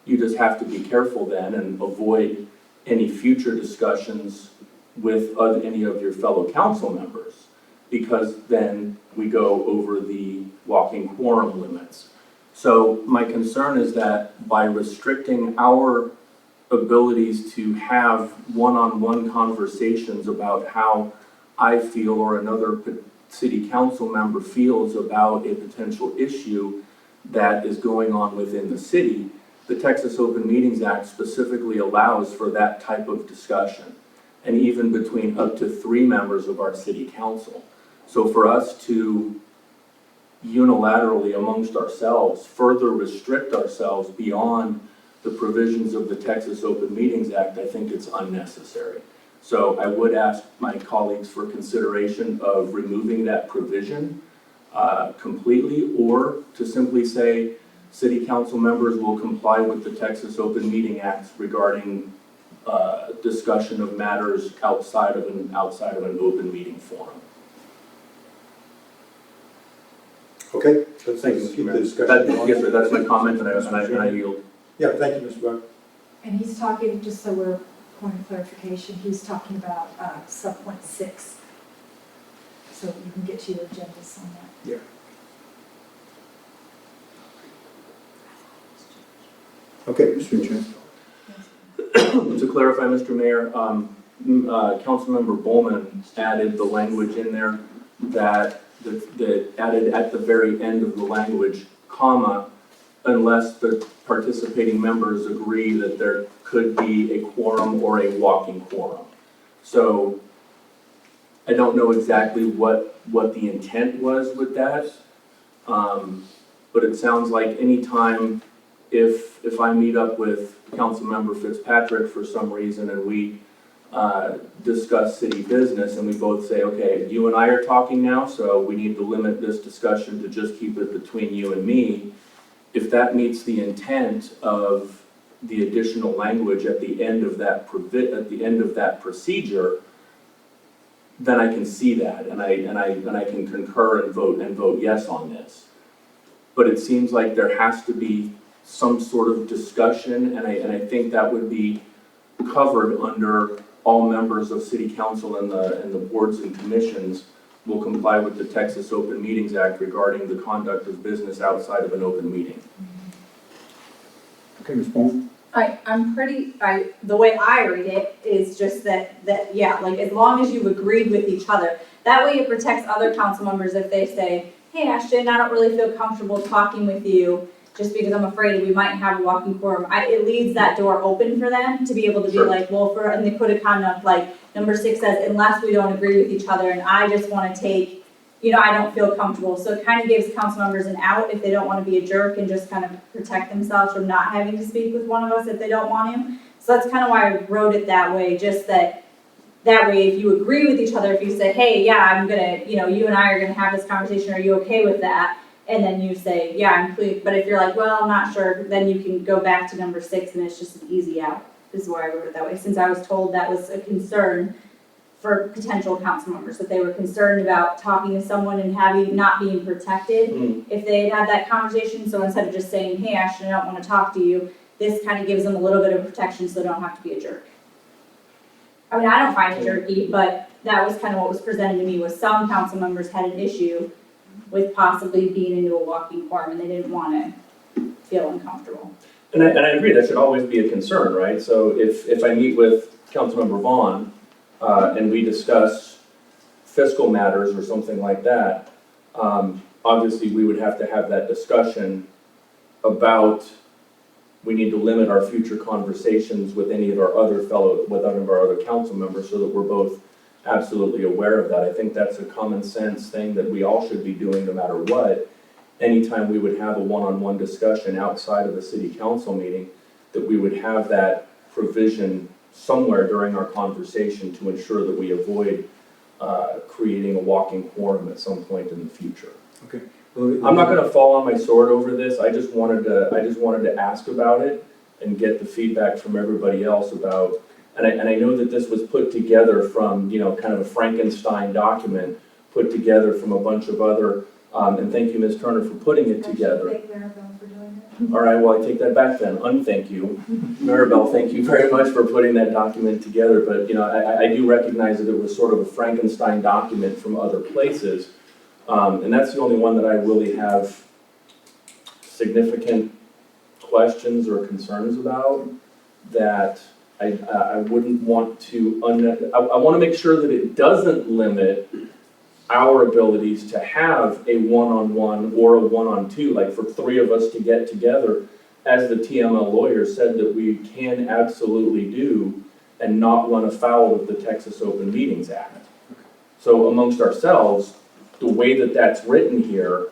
You just have to be careful then and avoid any future discussions with any of your fellow council members, because then we go over the walking quorum limits. So my concern is that by restricting our abilities to have one-on-one conversations about how I feel or another city council member feels about a potential issue that is going on within the city, the Texas Open Meetings Act specifically allows for that type of discussion, and even between up to 3 members of our city council. So for us to unilaterally amongst ourselves further restrict ourselves beyond the provisions of the Texas Open Meetings Act, I think it's unnecessary. So I would ask my colleagues for consideration of removing that provision completely, or to simply say city council members will comply with the Texas Open Meeting Act regarding discussion of matters outside of an open meeting forum. Okay, so thank you. Keep the discussion going. Yes, sir, that's my comment, and I yield. Yeah, thank you, Mr. Buck. And he's talking, just so we're, point of clarification, he's talking about sub-point 6. So you can get to your agendas on that. Yeah. Okay, Mr. Chairman. To clarify, Mr. Mayor, Councilmember Bulman added the language in there that added at the very end of the language, comma, unless the participating members agree that there could be a quorum or a walking quorum. So I don't know exactly what the intent was with that, but it sounds like anytime if I meet up with Councilmember Fitzpatrick for some reason and we discuss city business and we both say, okay, you and I are talking now, so we need to limit this discussion to just keep it between you and me. If that meets the intent of the additional language at the end of that procedure, then I can see that and I can concur and vote yes on this. But it seems like there has to be some sort of discussion, and I think that would be covered under all members of city council and the boards and commissions will comply with the Texas Open Meetings Act regarding the conduct of business outside of an open meeting. Okay, Ms. Bowman? The way I read it is just that, yeah, like as long as you've agreed with each other. That way it protects other council members if they say, hey, Ashton, I don't really feel comfortable talking with you just because I'm afraid we might have a walking quorum. It leaves that door open for them to be able to be like, well, in the code of conduct, like number 6 says, unless we don't agree with each other and I just want to take, I don't feel comfortable. So it kind of gives council members an out if they don't want to be a jerk and just kind of protect themselves from not having to speak with one of us if they don't want to. So that's kind of why I wrote it that way, just that way if you agree with each other, if you say, hey, yeah, I'm gonna, you and I are gonna have this conversation, are you okay with that? And then you say, yeah, I'm clear. But if you're like, well, I'm not sure, then you can go back to number 6 and it's just an easy out. This is why I wrote it that way, since I was told that was a concern for potential council members, that they were concerned about talking to someone and not being protected if they had that conversation. So instead of just saying, hey, Ashton, I don't want to talk to you, this kind of gives them a little bit of protection so they don't have to be a jerk. I mean, I don't find it jerky, but that was kind of what was presented to me, was some council members had an issue with possibly being into a walking quorum and they didn't want to feel uncomfortable. And I agree, that should always be a concern, right? So if I meet with Councilmember Vaughan and we discuss fiscal matters or something like that, obviously we would have to have that discussion about we need to limit our future conversations with any of our other council members so that we're both absolutely aware of that. I think that's a common sense thing that we all should be doing no matter what. Anytime we would have a one-on-one discussion outside of a city council meeting, that we would have that provision somewhere during our conversation to ensure that we avoid creating a walking quorum at some point in the future. Okay. Well, I'm not going to fall on my sword over this. I just wanted to ask about it and get the feedback from everybody else about. And I know that this was put together from kind of a Frankenstein document put together from a bunch of other. And thank you, Ms. Turner, for putting it together. Thank Maribel for doing it. All right, well, I take that back then. Unthank you. Maribel, thank you very much for putting that document together. But, I do recognize that it was sort of a Frankenstein document from other places. And that's the only one that I really have significant questions or concerns about, that I wouldn't want to, I want to make sure that it doesn't limit our abilities to have a one-on-one or a one-on-two, like for 3 of us to get together, as the TML lawyer said that we can absolutely do, and not run afoul of the Texas Open Meetings Act. So amongst ourselves, the way that that's written here,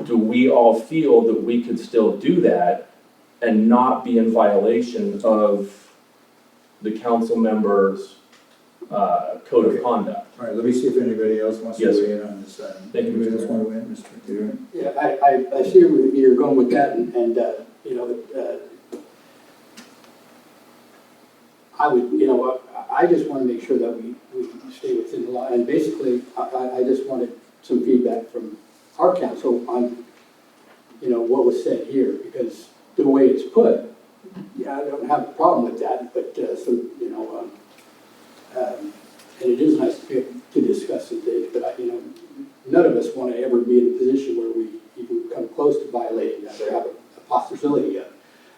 do we all feel that we could still do that and not be in violation of the council members' code of conduct? All right, let me see if anybody else wants to Yes. weigh in on this item. Thank you, Anybody Mr. else want to weigh in, Mr. Theodore? Yeah, I see where you're going with that, and I would, I just want to make sure that we stay within the law, and basically, I just wanted some feedback from our council on, what was said here, because the way it's put, yeah, I don't have a problem with that, but and it is nice to be able to discuss some things, but none of us want to ever be in a position where we even come close to violating that or have a possibility of.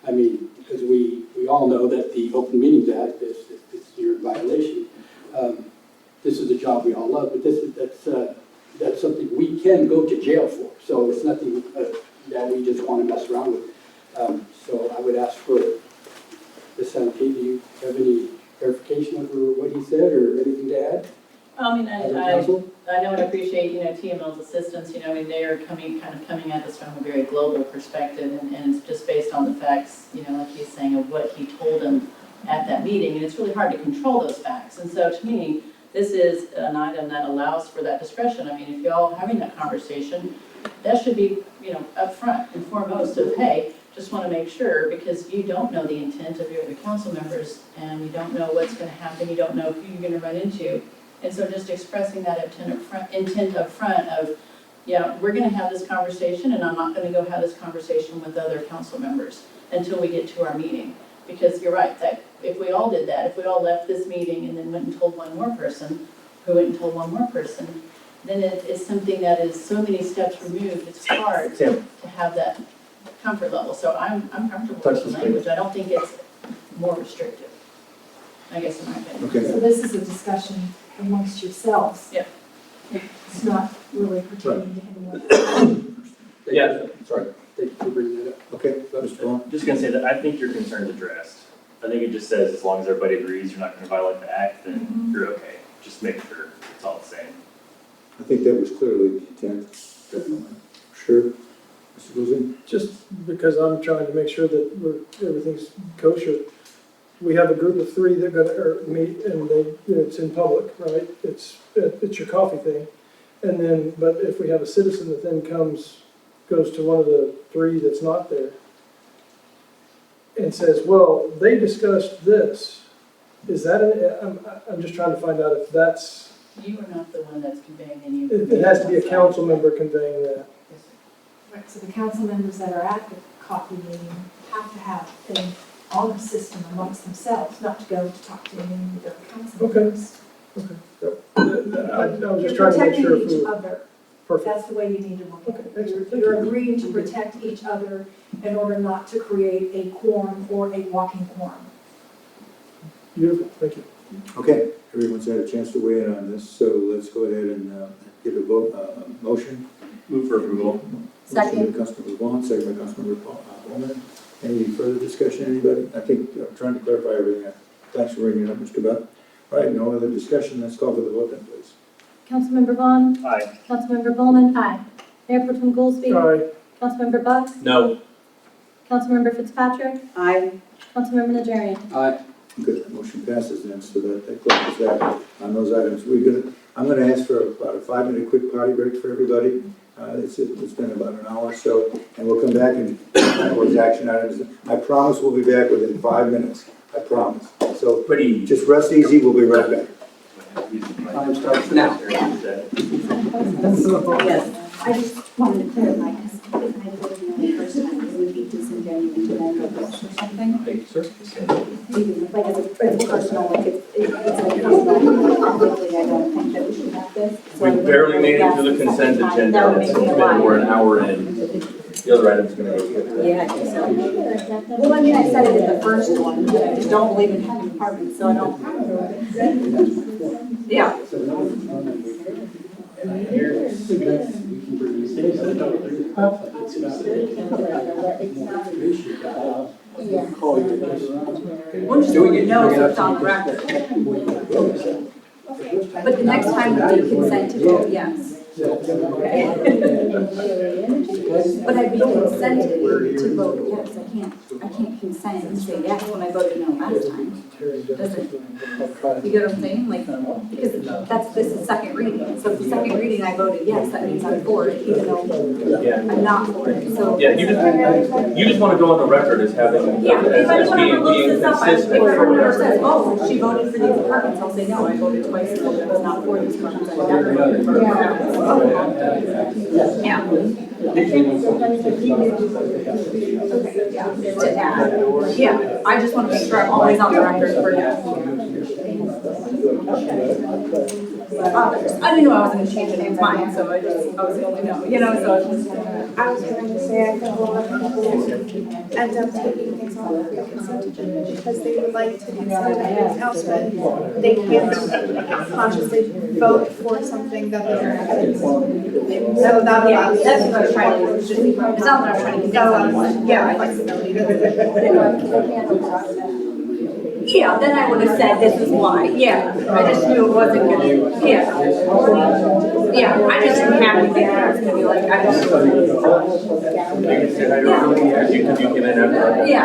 I mean, because we all know that the Open Meetings Act is you're in violation. This is a job we all love, but that's something we can go to jail for. So it's nothing that we just want to mess around with. So I would ask for Ms. Sanke, do you have any clarification over what he said or anything to add? I mean, Other council? I know and appreciate, TML's assistance, I mean, they are coming at this from a very global perspective, and it's just based on the facts, like he's saying, of what he told them at that meeting, and it's really hard to control those facts. And so to me, this is an item that allows for that discretion. I mean, if y'all having that conversation, that should be, up front and foremost of, hey, just want to make sure, because you don't know the intent of your other council members, and you don't know what's going to happen, you don't know who you're going to run into. And so just expressing that intent up front of, yeah, we're going to have this conversation, and I'm not going to go have this conversation with other council members until we get to our meeting. Because you're right, that if we all did that, if we all left this meeting and then went and told one more person, who went and told one more person, then it is something that is so many steps removed, it's hard to have that comfort level. So I'm comfortable with the language. I don't think it's more restrictive, I guess, in my opinion. Okay. So this is a discussion amongst yourselves. Yeah. It's not really pertaining to anyone. Yeah. Sorry, thank you for bringing that up. Okay, Mr. Vaughan? Just gonna say that I think your concern's addressed. I think it just says as long as everybody agrees you're not gonna violate the act, then you're okay. Just make sure it's all the same. I think that was clearly the intent. Definitely. Sure. Mr. Goolsby? Just because I'm trying to make sure that everything's kosher. We have a group of 3 that are gonna meet and it's in public, right? It's your coffee thing. And then, but if we have a citizen that then goes to one of the 3 that's not there and says, well, they discussed this, is that, I'm just trying to find out if that's, You are not the one that's conveying any. it has to be a council member conveying that. Right, so the council members that are at the coffee meeting have to have an honor system amongst themselves, not to go to talk to any of their council Okay. members. I was just You're trying to make sure. protecting if each we- other. Perfect. That's the way you need to look at Okay, it. excellent. Thank You're you. agreeing to protect each other in order not to create a quorum or a walking quorum. Beautiful, thank you. Okay, everyone's had a chance to weigh in on this, so let's go ahead and give a vote, motion. Move for approval. Motion by Councilmember Vaughan, second by Councilmember Bulman. Any further discussion, anybody? I think, I'm trying to clarify everything. Thanks for bringing it up, Mr. Bell. All right, no other discussion, let's call for the vote then, please. Councilmember Vaughan. Aye. Councilmember Bulman. Aye. Mayor Pro Tem Goolsby. Aye. Councilmember Buck. No. Councilmember Fitzpatrick. Aye. Councilmember Najarian. Aye. Good, motion passes then, so that closes that on those items. I'm gonna ask for about a 5-minute quick potty break for everybody. It's been about an hour or so, and we'll come back and finalize action items. I promise we'll be back within 5 minutes, I promise. So Pretty. just rest easy, we'll be right back. Time starts now. Yes. I just wanted to clarify, because I voted no the first time, it would be disingenuous to then go vote or something. Even, like, as a personal, like, it's like, publicly, I don't think that we should have this. So We barely made it to the consent agenda. That would make me lie. We're an hour in. The other item's gonna go quick. Yeah, I think so. Well, I mean, I said it in the first one, but I just don't believe in having apartments, so I don't. Yeah. We're just doing it now, so it's on the record. But the next time we consent to vote yes. But I'd be consented to vote yes. I can't consent and say yes when I voted no last time. Does it? You get what I'm saying? Like, because this is second reading. So if the second reading I voted yes, that means I'm for it, even though I'm not for it. So. Yeah, you just wanna go on the record as having, Yeah, if as anyone ever being looks this up, if consistent. anyone ever says, oh, she voted for these apartments, I'll say, no, I voted twice and I was not for these apartments, I never voted for apartments. Yeah. To add, yeah, I just want to make sure I'm always on the record for yes. I didn't know I was gonna change anyone's mind, so I was the only no, you know, so it's just. I was going to say, I think a lot of people end up taking things off the consent agenda because they would like to consent everything else, but they can't consciously vote for something that they're. So that allows. That's what I was trying to, it's not that I was trying to convince anyone. Yeah, flexibility. Yeah, then I would have said this is why, yeah, I just knew it wasn't gonna, yeah. Yeah, I just didn't have anything that I was gonna be like, I just. You came in after. Yeah.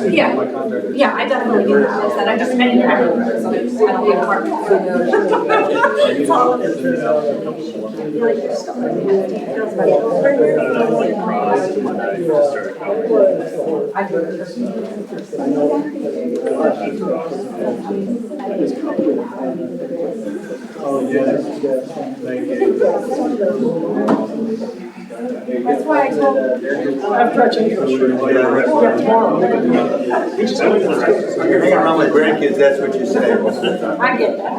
Yeah, I definitely get that, I said, I didn't have it, so I don't need a partner. It's all of it. I feel like you're stuck. I do. Oh, yes, yes, thank you. That's why I told. After I change my shirt. When you're hanging around with grandkids, that's what you say. I get that.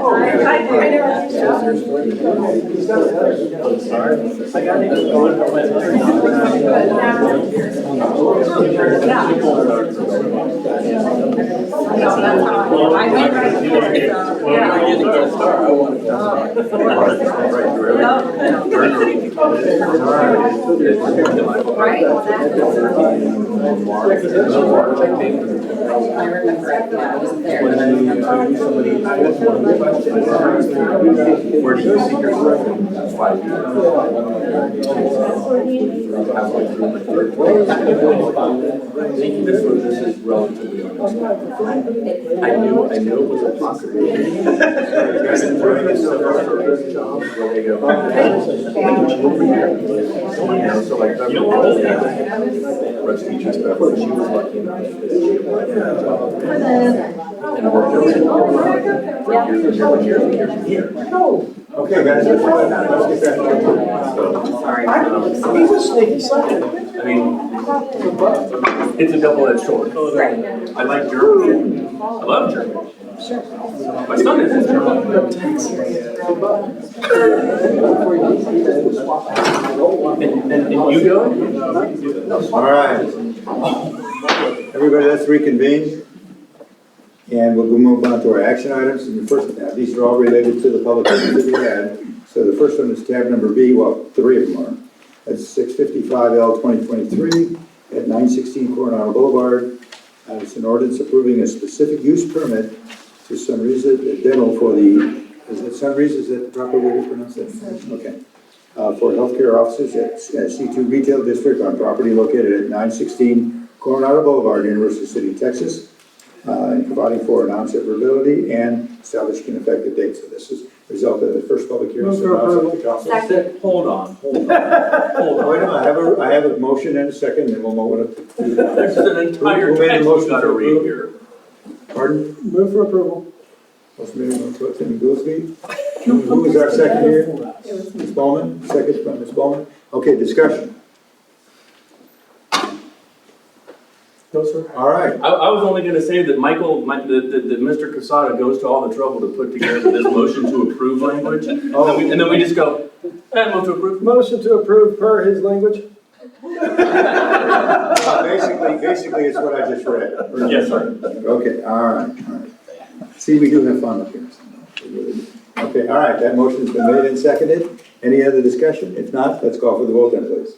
Where do you see yourself? 5 years. This is relatively unexpected. I knew it was a possibility. So like, Rush teacher stuff, but she was lucky enough that she applied for a job. And worked out for years and years and years. Okay, guys, let's get back. Sorry. He's a sneaky son. I mean, it's a double-edged sword. I like Germany. I love Germany. My son is in Germany. And you go? All right. Everybody, let's reconvene. And we'll move on to our action items. And the first, these are all related to the public hearings that we had. So the first one is tab number B, well, 3 of them are. That's 655L 2023 at 916 Coronado Boulevard. It's an ordinance approving a specific use permit to Sunrisa Dental for the, is it Sunrisa, is that the proper way to pronounce that? Okay. For healthcare offices at C2 Retail District on property located at 916 Coronado Boulevard, University City, Texas. And providing for non-severability and establishing an effective date. So this is the result of the first public hearing. Move for approval. Second. Hold on. Wait a minute, I have a motion and a second, and we'll move it up. This is an entire Who made the text motion you gotta to read approve? here. Pardon? Move for approval. Motion made by Councilman Goolsby. Who was our second here? Ms. Bulman, second by Ms. Bulman. Okay, discussion. No, sir. All right. I was only gonna say that that Mr. Casada goes to all the trouble to put together this motion to approve language. And then we just go, move to approve. Motion to approve per his language. Basically, it's what I just read. Yes, sir. Okay, all right. See, we do have fun up here. Okay, all right, that motion's been made and seconded. Any other discussion? If not, let's call for the vote then, please.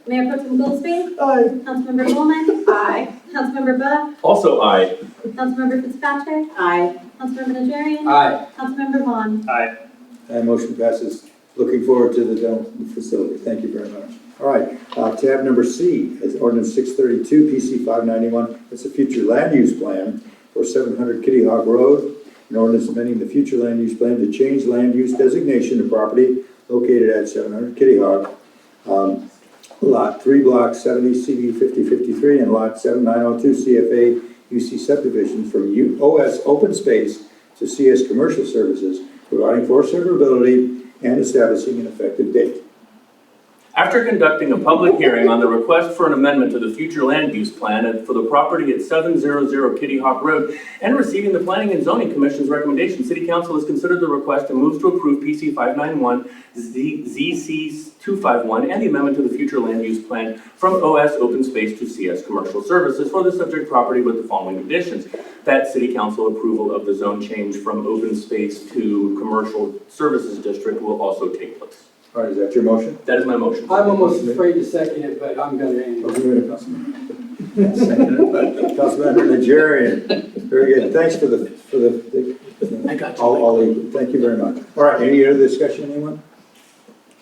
Mayor Pro Tem Goolsby? Aye. Councilmember Bulman? Aye. Councilmember Buck? Also, aye. Councilmember Fitzpatrick? Aye. Councilmember Najarian? Aye. Councilmember Vaughan? Aye. That motion passes. Looking forward to the dental facility. Thank you very much. All right, tab number C is ordinance 632, PC 591. It's a future land use plan for 700 Kitty Hawk Road. An ordinance amending the future land use plan to change land use designation to property located at 700 Kitty Hawk. Lot 3, Block 70, CB 5053, and Lot 7902, CFA UC subdivision from OS Open Space to CS Commercial Services, providing for severability and establishing an effective date. After conducting a public hearing on the request for an amendment to the future land use plan for the property at 700 Kitty Hawk Road and receiving the Planning and Zoning Commission's recommendation, City Council has considered the request and moves to approve PC 591, ZC 251, and the amendment to the future land use plan from OS Open Space to CS Commercial Services for the subject property with the following conditions. That City Council approval of the zone change from open space to commercial services district will also take place. All right, is that your motion? That is my motion. I'm almost afraid to second it, but I'm gonna anyway. Councilmember Najarian. Very good. Thanks for the I got you. all legal. Thank you very much. All right, any other discussion, anyone?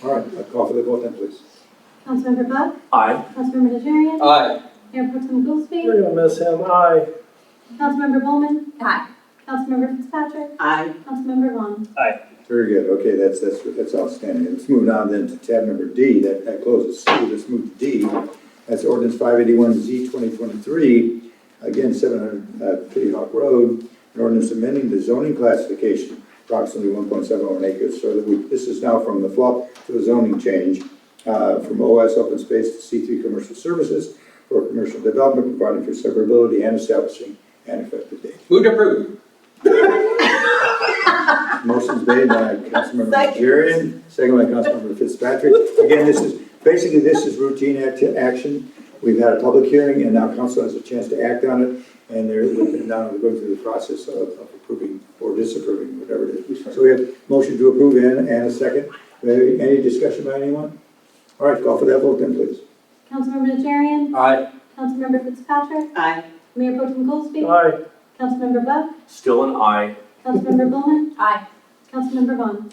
All right, I'll call for the vote then, please. Councilmember Buck? Aye. Councilmember Najarian? Aye. Mayor Pro Tem Goolsby? We're gonna miss him. Aye. Councilmember Bulman? Aye. Councilmember Fitzpatrick? Aye. Councilmember Vaughan? Very good. Okay, that's outstanding. Let's move on then to tab number D. That closes C. Let's move to D. That's ordinance 581Z 2023. Again, 700 Kitty Hawk Road. An ordinance amending the zoning classification, approximately 1.71 acres. So that this is now from the FLUP to a zoning change. from OS Open Space to C3 Commercial Services for commercial development, providing for severability and establishing an effective date. Move to approve. Motion's made by Councilmember Najarian, second by Councilmember Fitzpatrick. Again, this is routine action. We've had a public hearing, and now council has a chance to act on it, and they're now going through the process of approving or disapproving, whatever it is. So we have motion to approve and a second. Any discussion by anyone? All right, call for that vote then, please. Councilmember Najarian? Aye. Councilmember Fitzpatrick? Aye. Mayor Pro Tem Goolsby? Aye. Councilmember Buck? Still an aye. Councilmember Bulman? Aye. Councilmember Vaughan?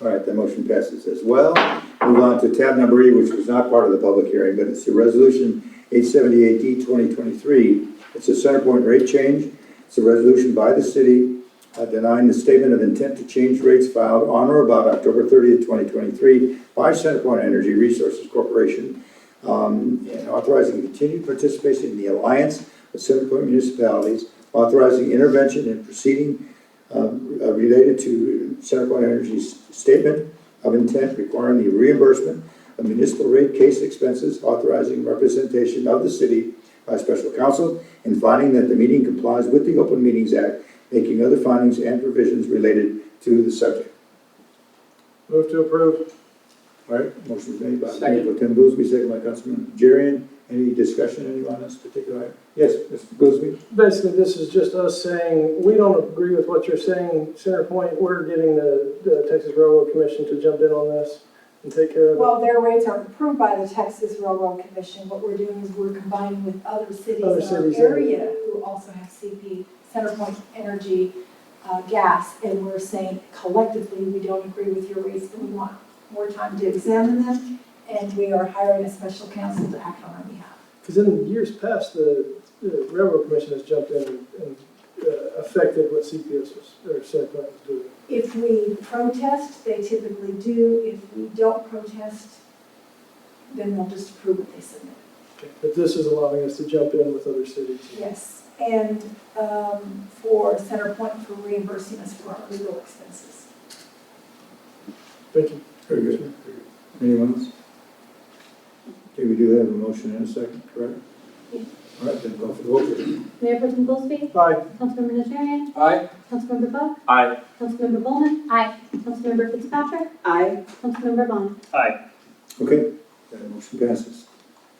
All right, that motion passes as well. Move on to tab number E, which was not part of the public hearing, but it's the resolution 878D 2023. It's a CenterPoint rate change. It's a resolution by the city denying the statement of intent to change rates filed on or about October 30th, 2023 by CenterPoint Energy Resources Corporation, and authorizing continued participation in the alliance of CenterPoint municipalities, authorizing intervention in proceeding related to CenterPoint Energy's statement of intent requiring the reimbursement of municipal rate case expenses, authorizing representation of the city by special counsel, and finding that the meeting complies with the Open Meetings Act, making other findings and provisions related to the subject. Move to approve. All right, motion is made by Second. Mayor Pro Tem Goolsby, second by Councilman Najarian. Any discussion, anyone on this particular item? Yes, Mr. Goolsby? Basically, this is just us saying, we don't agree with what you're saying, CenterPoint. We're getting the Texas Railroad Commission to jump in on this and take care of it. Well, their rates are approved by the Texas Railroad Commission. What we're doing is we're combining with other cities in our area who also have CP, CenterPoint Energy, gas, and we're saying collectively, we don't agree with your rates, and we want more time to examine them, and we are hiring a special counsel to act on our behalf. Because in years past, the Railroad Commission has jumped in and affected what CPS was, or CenterPoint was doing. If we protest, they typically do. If we don't protest, then they'll just approve what they submit. Okay. But this is allowing us to jump in with other cities. Yes, and for CenterPoint for reimbursing us for our legal expenses. Thank you. Very good. Anyone else? Okay, we do have a motion and a second, correct? Yes. All right, then call for the vote. Mayor Pro Tem Goolsby? Aye. Councilmember Najarian? Aye. Councilmember Buck? Aye. Councilmember Bulman? Aye. Councilmember Fitzpatrick? Aye. Councilmember Vaughan? Aye. Okay, that motion passes.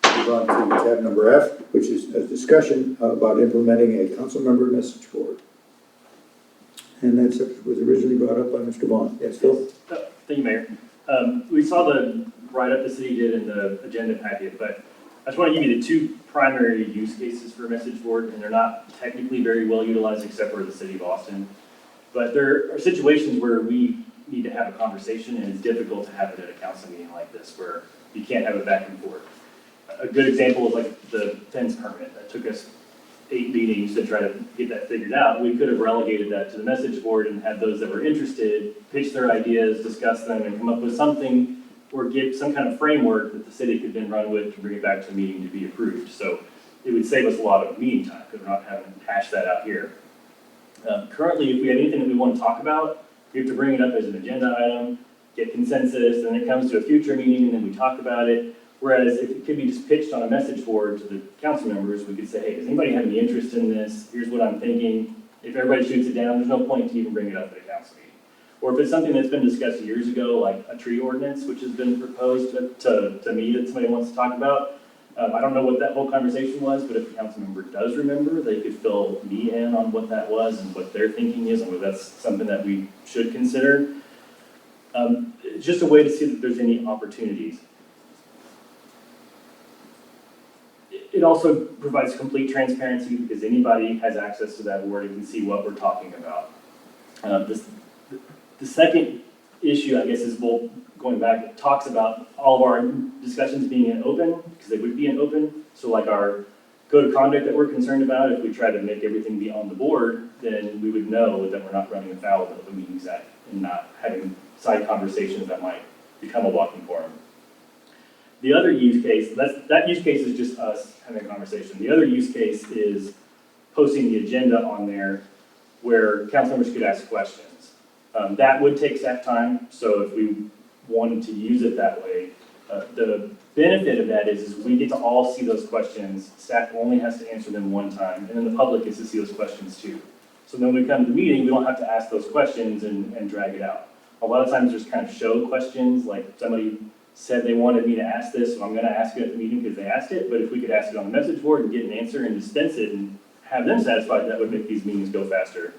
Move on to tab number F, which is a discussion about implementing a council member message board. And that subject was originally brought up by Mr. Vaughan. Yes, Phil? Thank you, Mayor. We saw the write-up the city did in the agenda packet, but I just want to give you the two primary use cases for a message board, and they're not technically very well utilized except for the city of Austin. But there are situations where we need to have a conversation, and it's difficult to have it at a council meeting like this, where you can't have it back and forth. A good example is like the fence permit. That took us 8 meetings to try to get that figured out. We could have relegated that to the message board and had those that were interested pitch their ideas, discuss them, and come up with something or get some kind of framework that the city could then run with to bring it back to a meeting to be approved. So it would save us a lot of meeting time because we're not having to hash that out here. Currently, if we have anything that we want to talk about, we have to bring it up as an agenda item, get consensus, then it comes to a future meeting and then we talk about it. Whereas if it could be just pitched on a message board to the council members, we could say, hey, does anybody have any interest in this? Here's what I'm thinking. If everybody shoots it down, there's no point to even bring it up at a council meeting. Or if it's something that's been discussed years ago, like a tree ordinance, which has been proposed to me that somebody wants to talk about. I don't know what that whole conversation was, but if the council member does remember, they could fill me in on what that was and what their thinking is, and whether that's something that we should consider. It's just a way to see that there's any opportunities. It also provides complete transparency because anybody has access to that board and can see what we're talking about. The second issue, I guess, is going back, it talks about all of our discussions being in open, because they would be in open. So like our code of conduct that we're concerned about, if we try to make everything be on the board, then we would know that we're not running afoul of the Open Meetings Act and not having side conversations that might become a walking forum. The other use case, that use case is just us having a conversation. The other use case is posting the agenda on there where council members could ask questions. That would take staff time, so if we wanted to use it that way, The benefit of that is we get to all see those questions. Staff only has to answer them one time, and then the public gets to see those questions too. So then when we come to the meeting, we don't have to ask those questions and drag it out. A lot of times there's kind of show questions, like somebody said they wanted me to ask this, so I'm gonna ask it at the meeting because they asked it, but if we could ask it on the message board and get an answer and dispense it and have them satisfied, that would make these meetings go faster.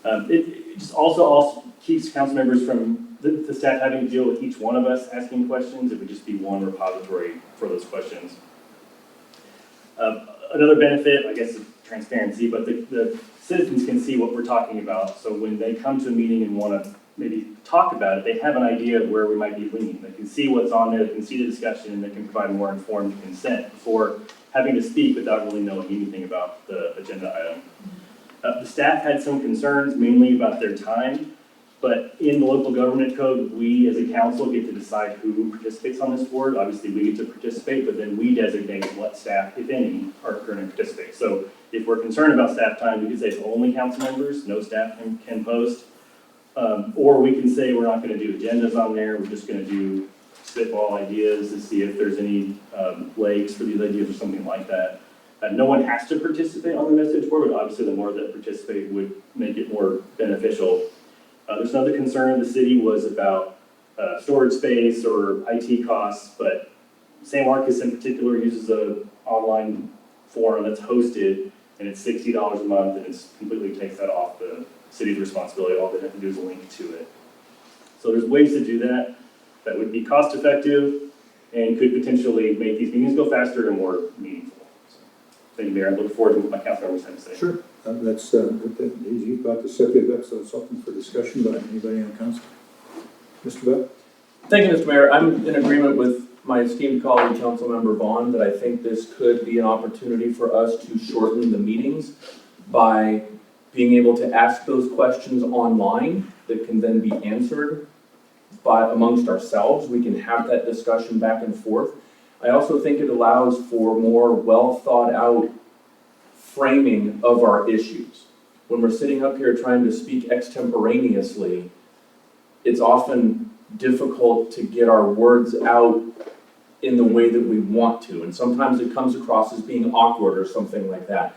It just also keeps council members from the staff having to deal with each one of us asking questions. It would just be one repository for those questions. Another benefit, I guess, is transparency, but the citizens can see what we're talking about. So when they come to a meeting and want to maybe talk about it, they have an idea of where we might be leaning. They can see what's on there, they can see the discussion, and they can provide more informed consent before having to speak without really knowing anything about the agenda item. The staff had some concerns, mainly about their time, but in the local government code, we as a council get to decide who participates on this board. Obviously, we get to participate, but then we designate what staff, if any, are going to participate. So if we're concerned about staff time, we can say it's only council members, no staff can post. Or we can say we're not going to do agendas on there, we're just going to do spitball ideas to see if there's any legs for these ideas or something like that. No one has to participate on the message board, but obviously the more that participate would make it more beneficial. There's another concern of the city was about storage space or IT costs, but San Marcos in particular uses an online forum that's hosted, and it's $60 a month, and it completely takes that off the city's responsibility. All they have to do is link to it. So there's ways to do that that would be cost effective and could potentially make these meetings go faster and more meaningful. So, thank you, Mayor. I look forward to what my council members have to say. Sure. You brought the subject up, so it's open for discussion by anybody on council. Mr. Bell? Thank you, Mr. Mayor. I'm in agreement with my esteemed colleague, Councilmember Vaughan, that I think this could be an opportunity for us to shorten the meetings by being able to ask those questions online that can then be answered by amongst ourselves. We can have that discussion back and forth. I also think it allows for more well thought out framing of our issues. When we're sitting up here trying to speak extemporaneously, it's often difficult to get our words out in the way that we want to, and sometimes it comes across as being awkward or something like that.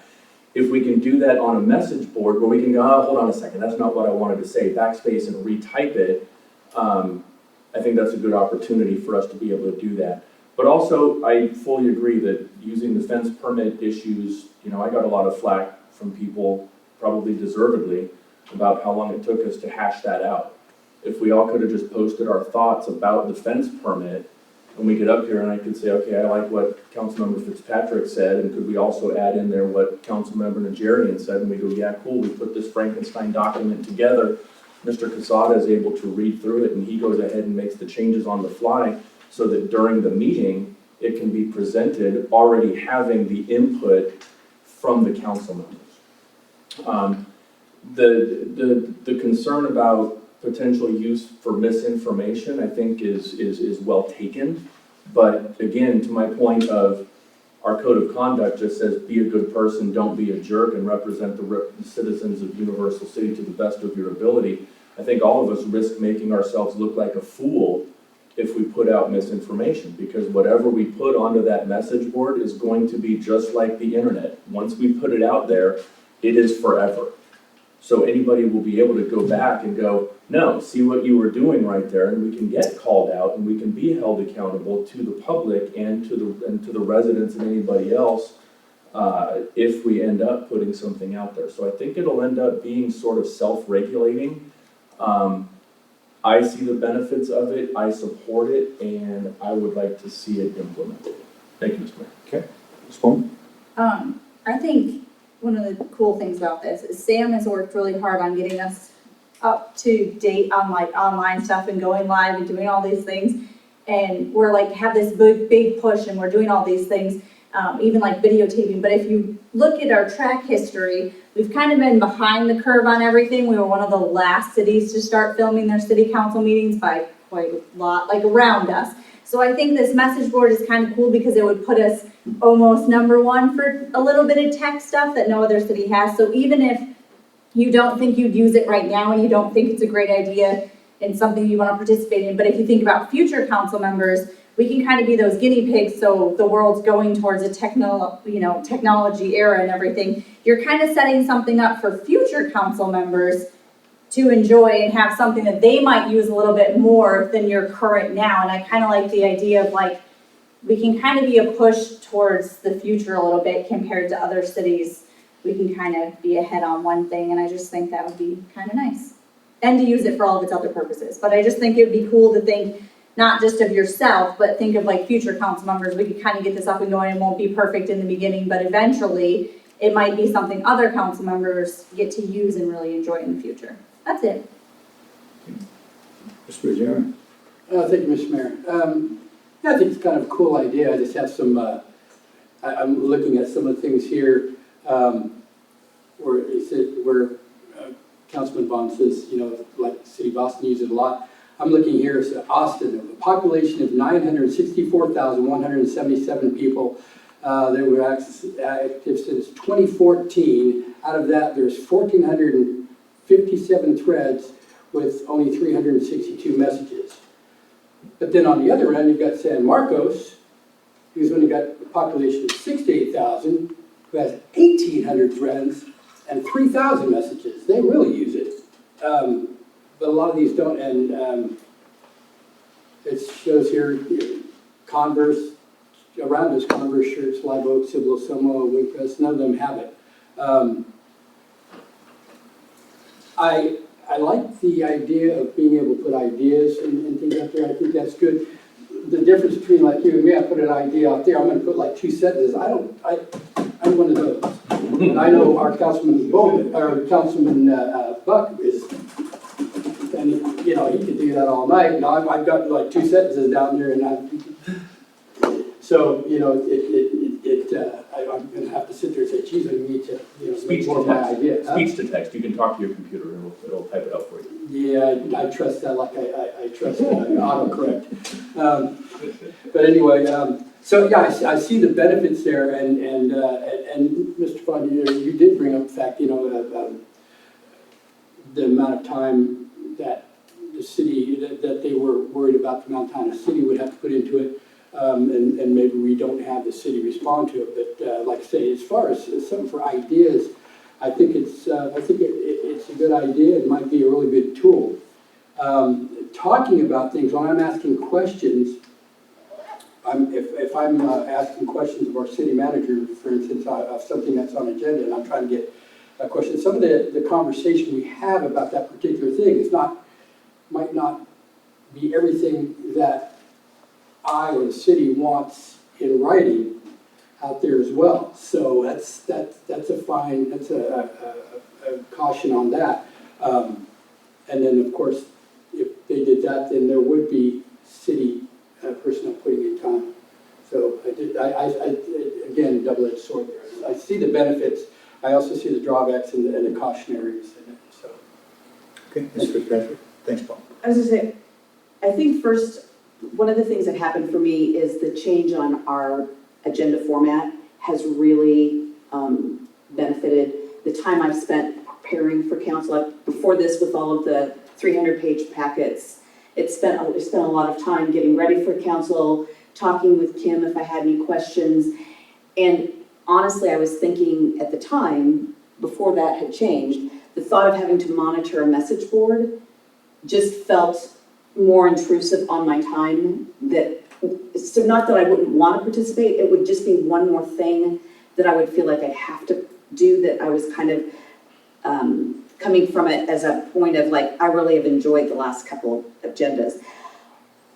If we can do that on a message board where we can go, oh, hold on a second, that's not what I wanted to say, backspace and retype it, I think that's a good opportunity for us to be able to do that. But also, I fully agree that using the fence permit issues, I got a lot of flack from people, probably deservedly, about how long it took us to hash that out. If we all could have just posted our thoughts about the fence permit, and we get up here and I could say, okay, I like what Councilmember Fitzpatrick said, and could we also add in there what Councilmember Najarian said, and we go, yeah, cool, we put this Frankenstein document together. Mr. Casada is able to read through it, and he goes ahead and makes the changes on the fly, so that during the meeting, it can be presented already having the input from the council members. The concern about potential use for misinformation, I think is well taken. But again, to my point of our code of conduct just says, be a good person, don't be a jerk, and represent the citizens of Universal City to the best of your ability. I think all of us risk making ourselves look like a fool if we put out misinformation, because whatever we put onto that message board is going to be just like the internet. Once we put it out there, it is forever. So anybody will be able to go back and go, no, see what you were doing right there, and we can get called out and we can be held accountable to the public and to the residents and anybody else if we end up putting something out there. So I think it'll end up being sort of self-regulating. I see the benefits of it, I support it, and I would like to see it implemented. Thank you, Mr. Mayor. Okay. Ms. Bulman? I think one of the cool things about this is Sam has worked really hard on getting us up to date on like online stuff and going live and doing all these things. And we're like, have this big push and we're doing all these things, even like videotaping. But if you look at our track history, we've kind of been behind the curve on everything. We were one of the last cities to start filming their city council meetings by quite a lot, like around us. So I think this message board is kind of cool because it would put us almost #1 for a little bit of tech stuff that no other city has. So even if you don't think you'd use it right now and you don't think it's a great idea, and something you want to participate in. But if you think about future council members, we can kind of be those guinea pigs. So the world's going towards a technology era and everything. You're kind of setting something up for future council members to enjoy and have something that they might use a little bit more than your current now. And I kind of like the idea of like, we can kind of be a push towards the future a little bit compared to other cities. We can kind of be ahead on one thing, and I just think that would be kind of nice. And to use it for all of its other purposes. But I just think it would be cool to think not just of yourself, but think of like future council members. We could kind of get this up and going. It won't be perfect in the beginning, but eventually it might be something other council members get to use and really enjoy in the future. That's it. Mr. Adjournment. Thank you, Mr. Mayor. Yeah, I think it's kind of a cool idea. I just have some, I'm looking at some of the things here where Councilman Vaughan says, like the city of Austin uses it a lot. I'm looking here at Austin, a population of 964,177 people. They were active since 2014. Out of that, there's 1,457 threads with only 362 messages. But then on the other end, you've got San Marcos, who's only got a population of 68,000, who has 1,800 threads and 3,000 messages. They really use it. But a lot of these don't, and it shows here Converse, around us, Converse shirts, Live Oak, Cibolo, Somo, Wingpress, none of them have it. I like the idea of being able to put ideas and things out there. I think that's good. The difference between like you and me, I put an idea out there, I'm going to put like 2 sentences. I'm one of those. And I know our Councilman Bulman, or Councilman Buck is, and he could do that all night. Now I've got like 2 sentences down there, and so I'm going to have to sit there and say, geez, I need to, Speech more to of my text. idea. Speech to text. You can talk to your computer and it'll type it out for you. Yeah, I trust that like I trust autocorrect. But anyway, so yeah, I see the benefits there, and Mr. Vaughan, you did bring up the fact, the amount of time that the city, that they were worried about the amount of time the city would have to put into it, and maybe we don't have the city respond to it. But like I say, as far as something for ideas, I think it's a good idea. It might be a really good tool. Talking about things, when I'm asking questions, if I'm asking questions of our city manager, for instance, of something that's on agenda, and I'm trying to get a question, some of the conversation we have about that particular thing might not be everything that I or the city wants in writing out there as well. So that's a caution on that. And then of course, if they did that, then there would be city personnel putting in time. So again, double-edged sword there. I see the benefits. I also see the drawbacks and the cautionaries in it. So. Okay, Mr. Fitzpatrick. Thanks, Paul. I was going to say, I think first, one of the things that happened for me is the change on our agenda format has really benefited the time I've spent preparing for council. Before this, with all of the 300-page packets, I spent a lot of time getting ready for council, talking with Kim if I had any questions. And honestly, I was thinking at the time, before that had changed, the thought of having to monitor a message board just felt more intrusive on my time. So not that I wouldn't want to participate, it would just be one more thing that I would feel like I'd have to do, that I was kind of coming from it as a point of like, I really have enjoyed the last couple of agendas.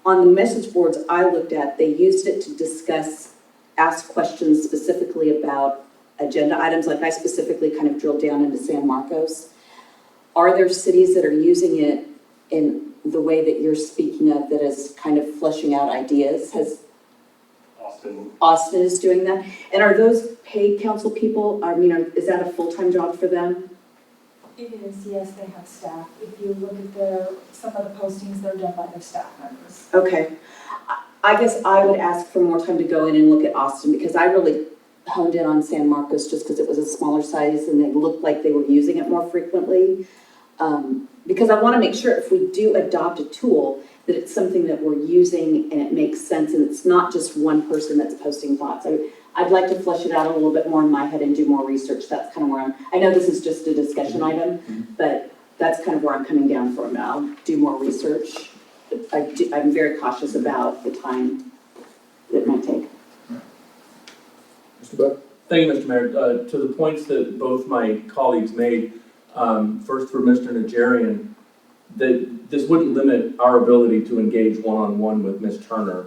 On the message boards I looked at, they used it to ask questions specifically about agenda items. Like I specifically kind of drilled down into San Marcos. Are there cities that are using it in the way that you're speaking of, that is kind of fleshing out ideas? Austin is doing that? And are those paid council people? I mean, is that a full-time job for them? It is, yes, they have staff. If you look at some of the postings, they're done by their staff members. Okay. I guess I would ask for more time to go in and look at Austin, because I really honed in on San Marcos just because it was a smaller size and it looked like they were using it more frequently. because I want to make sure if we do adopt a tool, that it's something that we're using and it makes sense and it's not just one person that's posting thoughts. I'd like to flesh it out a little bit more in my head and do more research. That's kind of where I know this is just a discussion item, but that's kind of where I'm coming down from now. I'll do more research. I'm very cautious about the time it might take. Mr. Buck? Thank you, Mr. Mayor. To the points that both my colleagues made, first for Mr. Najarian, that this wouldn't limit our ability to engage one-on-one with Ms. Turner,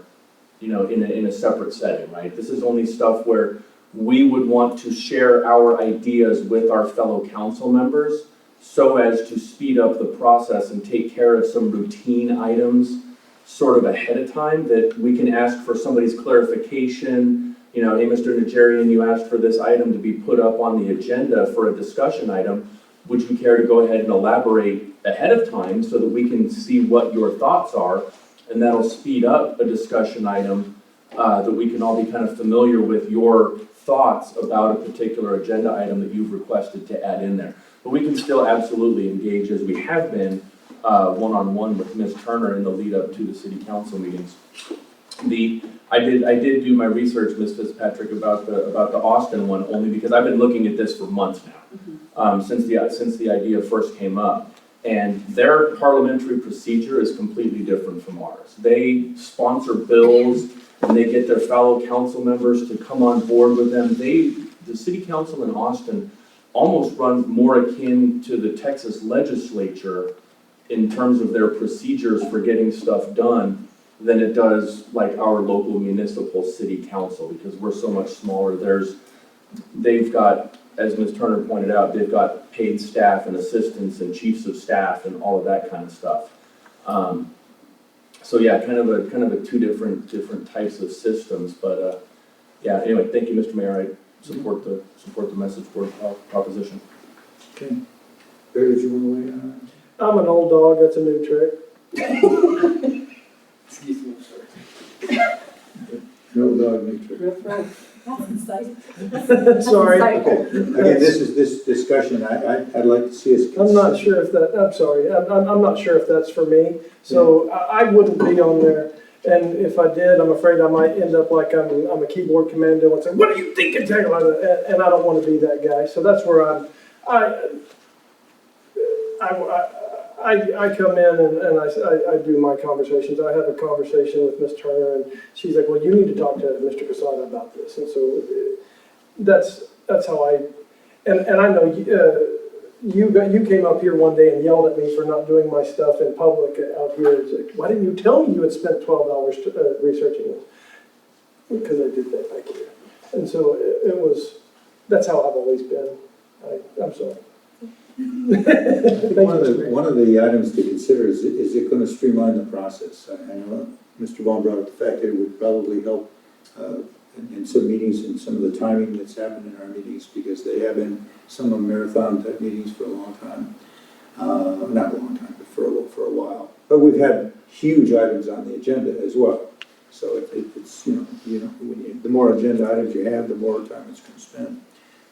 in a separate setting, right? This is only stuff where we would want to share our ideas with our fellow council members so as to speed up the process and take care of some routine items sort of ahead of time, that we can ask for somebody's clarification. Hey, Mr. Najarian, you asked for this item to be put up on the agenda for a discussion item. Would you care to go ahead and elaborate ahead of time so that we can see what your thoughts are? And that'll speed up a discussion item that we can all be kind of familiar with your thoughts about a particular agenda item that you've requested to add in there. But we can still absolutely engage, as we have been, one-on-one with Ms. Turner in the lead up to the city council meetings. I did do my research, Ms. Fitzpatrick, about the Austin one, only because I've been looking at this for months now, since the idea first came up. And their parliamentary procedure is completely different from ours. They sponsor bills and they get their fellow council members to come on board with them. The city council in Austin almost runs more akin to the Texas legislature in terms of their procedures for getting stuff done than it does like our local municipal city council, because we're so much smaller. They've got, as Ms. Turner pointed out, they've got paid staff and assistants and chiefs of staff and all of that kind of stuff. So yeah, kind of a two different types of systems. But yeah, anyway, thank you, Mr. Mayor. I support the message board proposition. Okay. Barry, did you want to weigh in on I'm an old dog, that's a new trick. Excuse me, sorry. No dog, no trick. That's insightful. Sorry. Okay. Again, this discussion, I'd like to see us. I'm not sure if that, I'm sorry, I'm not sure if that's for me, so I wouldn't be on there. And if I did, I'm afraid I might end up like I'm a keyboard commando and say, what do you think? And I don't want to be that guy. So that's where I come in and I do my conversations. I have a conversation with Ms. Turner and she's like, well, you need to talk to Mr. Casada about this. And so that's how and I know you came up here one day and yelled at me for not doing my stuff in public out here. It's like, why didn't you tell me you had spent 12 hours researching this? Because I did that back here. And so that's how I've always been. I'm sorry. One of the items to consider is it going to streamline the process? I know Mr. Vaughan brought up the fact that it would probably help in some meetings and some of the timing that's happened in our meetings, because they have been some of marathon type meetings for a long time. Not a long time, but for a while. But we've had huge items on the agenda as well. So it's the more agenda items you have, the more time it's going to spend.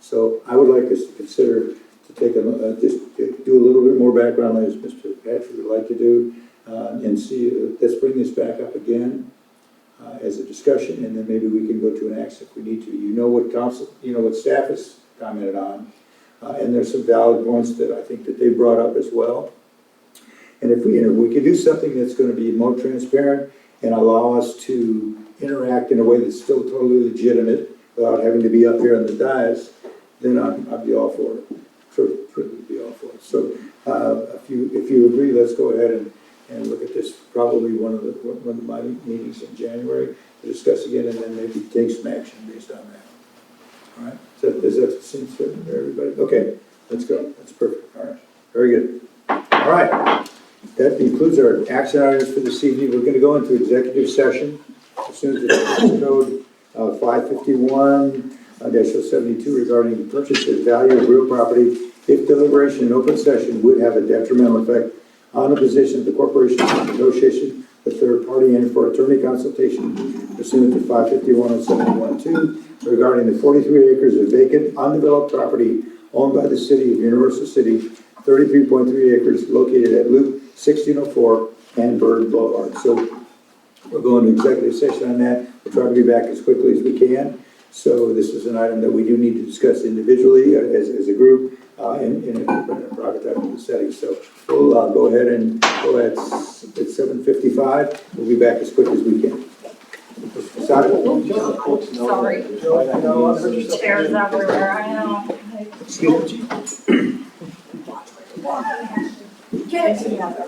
So I would like us to consider to take just do a little bit more background, as Mr. Patrick would like to do, and see. Let's bring this back up again as a discussion, and then maybe we can go to an action if we need to. What staff has commented on, and there's some valid points that I think that they brought up as well. And if we could do something that's going to be more transparent and allow us to interact in a way that's still totally legitimate without having to be up here on the dais, then I'd be all for it. Would be all for it. So if you agree, let's go ahead and look at this. Probably one of my meetings in January to discuss again, and then maybe take some action based on that. All right. Does that seem certain to everybody? Okay. Let's go. That's perfect. All right. Very good. All right. That concludes our action items for this evening. We're going to go into executive session pursuant to code 551-72 regarding the purchase of value of real property if deliberation in open session would have a detrimental effect on the position of the corporation in negotiation with third party and for attorney consultation pursuant to 551-71-2 regarding the 43 acres of vacant undeveloped property owned by the city of Universal City 33.3 acres located at Loop 1604 and Bird Boulevard. So we're going to executive session on that. We'll try to be back as quickly as we can. So this is an item that we do need to discuss individually as a group in a private type of setting. So we'll go ahead and go at 7:55. We'll be back as quick as we can. Sorry. Chairs everywhere, I know. Excuse me. Get it together.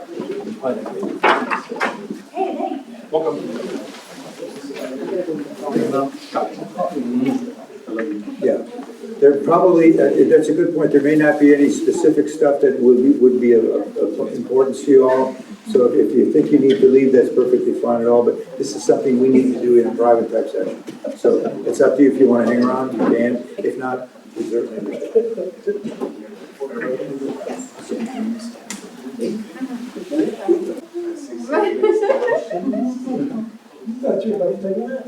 Hey, thanks. Yeah, there probably, that's a good point. There may not be any specific stuff that would be of importance to you all. So if you think you need to leave, that's perfectly fine at all, but this is something we need to do in a private type session. So it's up to you if you want to hang around, you can. If not, we certainly understand. Thought you were about to take a nap.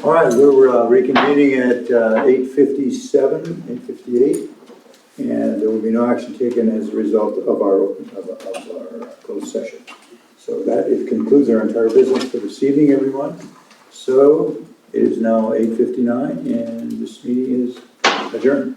All right, we're reconvening at 8:57, 8:58, and there will be no action taken as a result of our closed session. So that it concludes our entire business for this evening, everyone. So it is now 8:59, and this meeting is adjourned.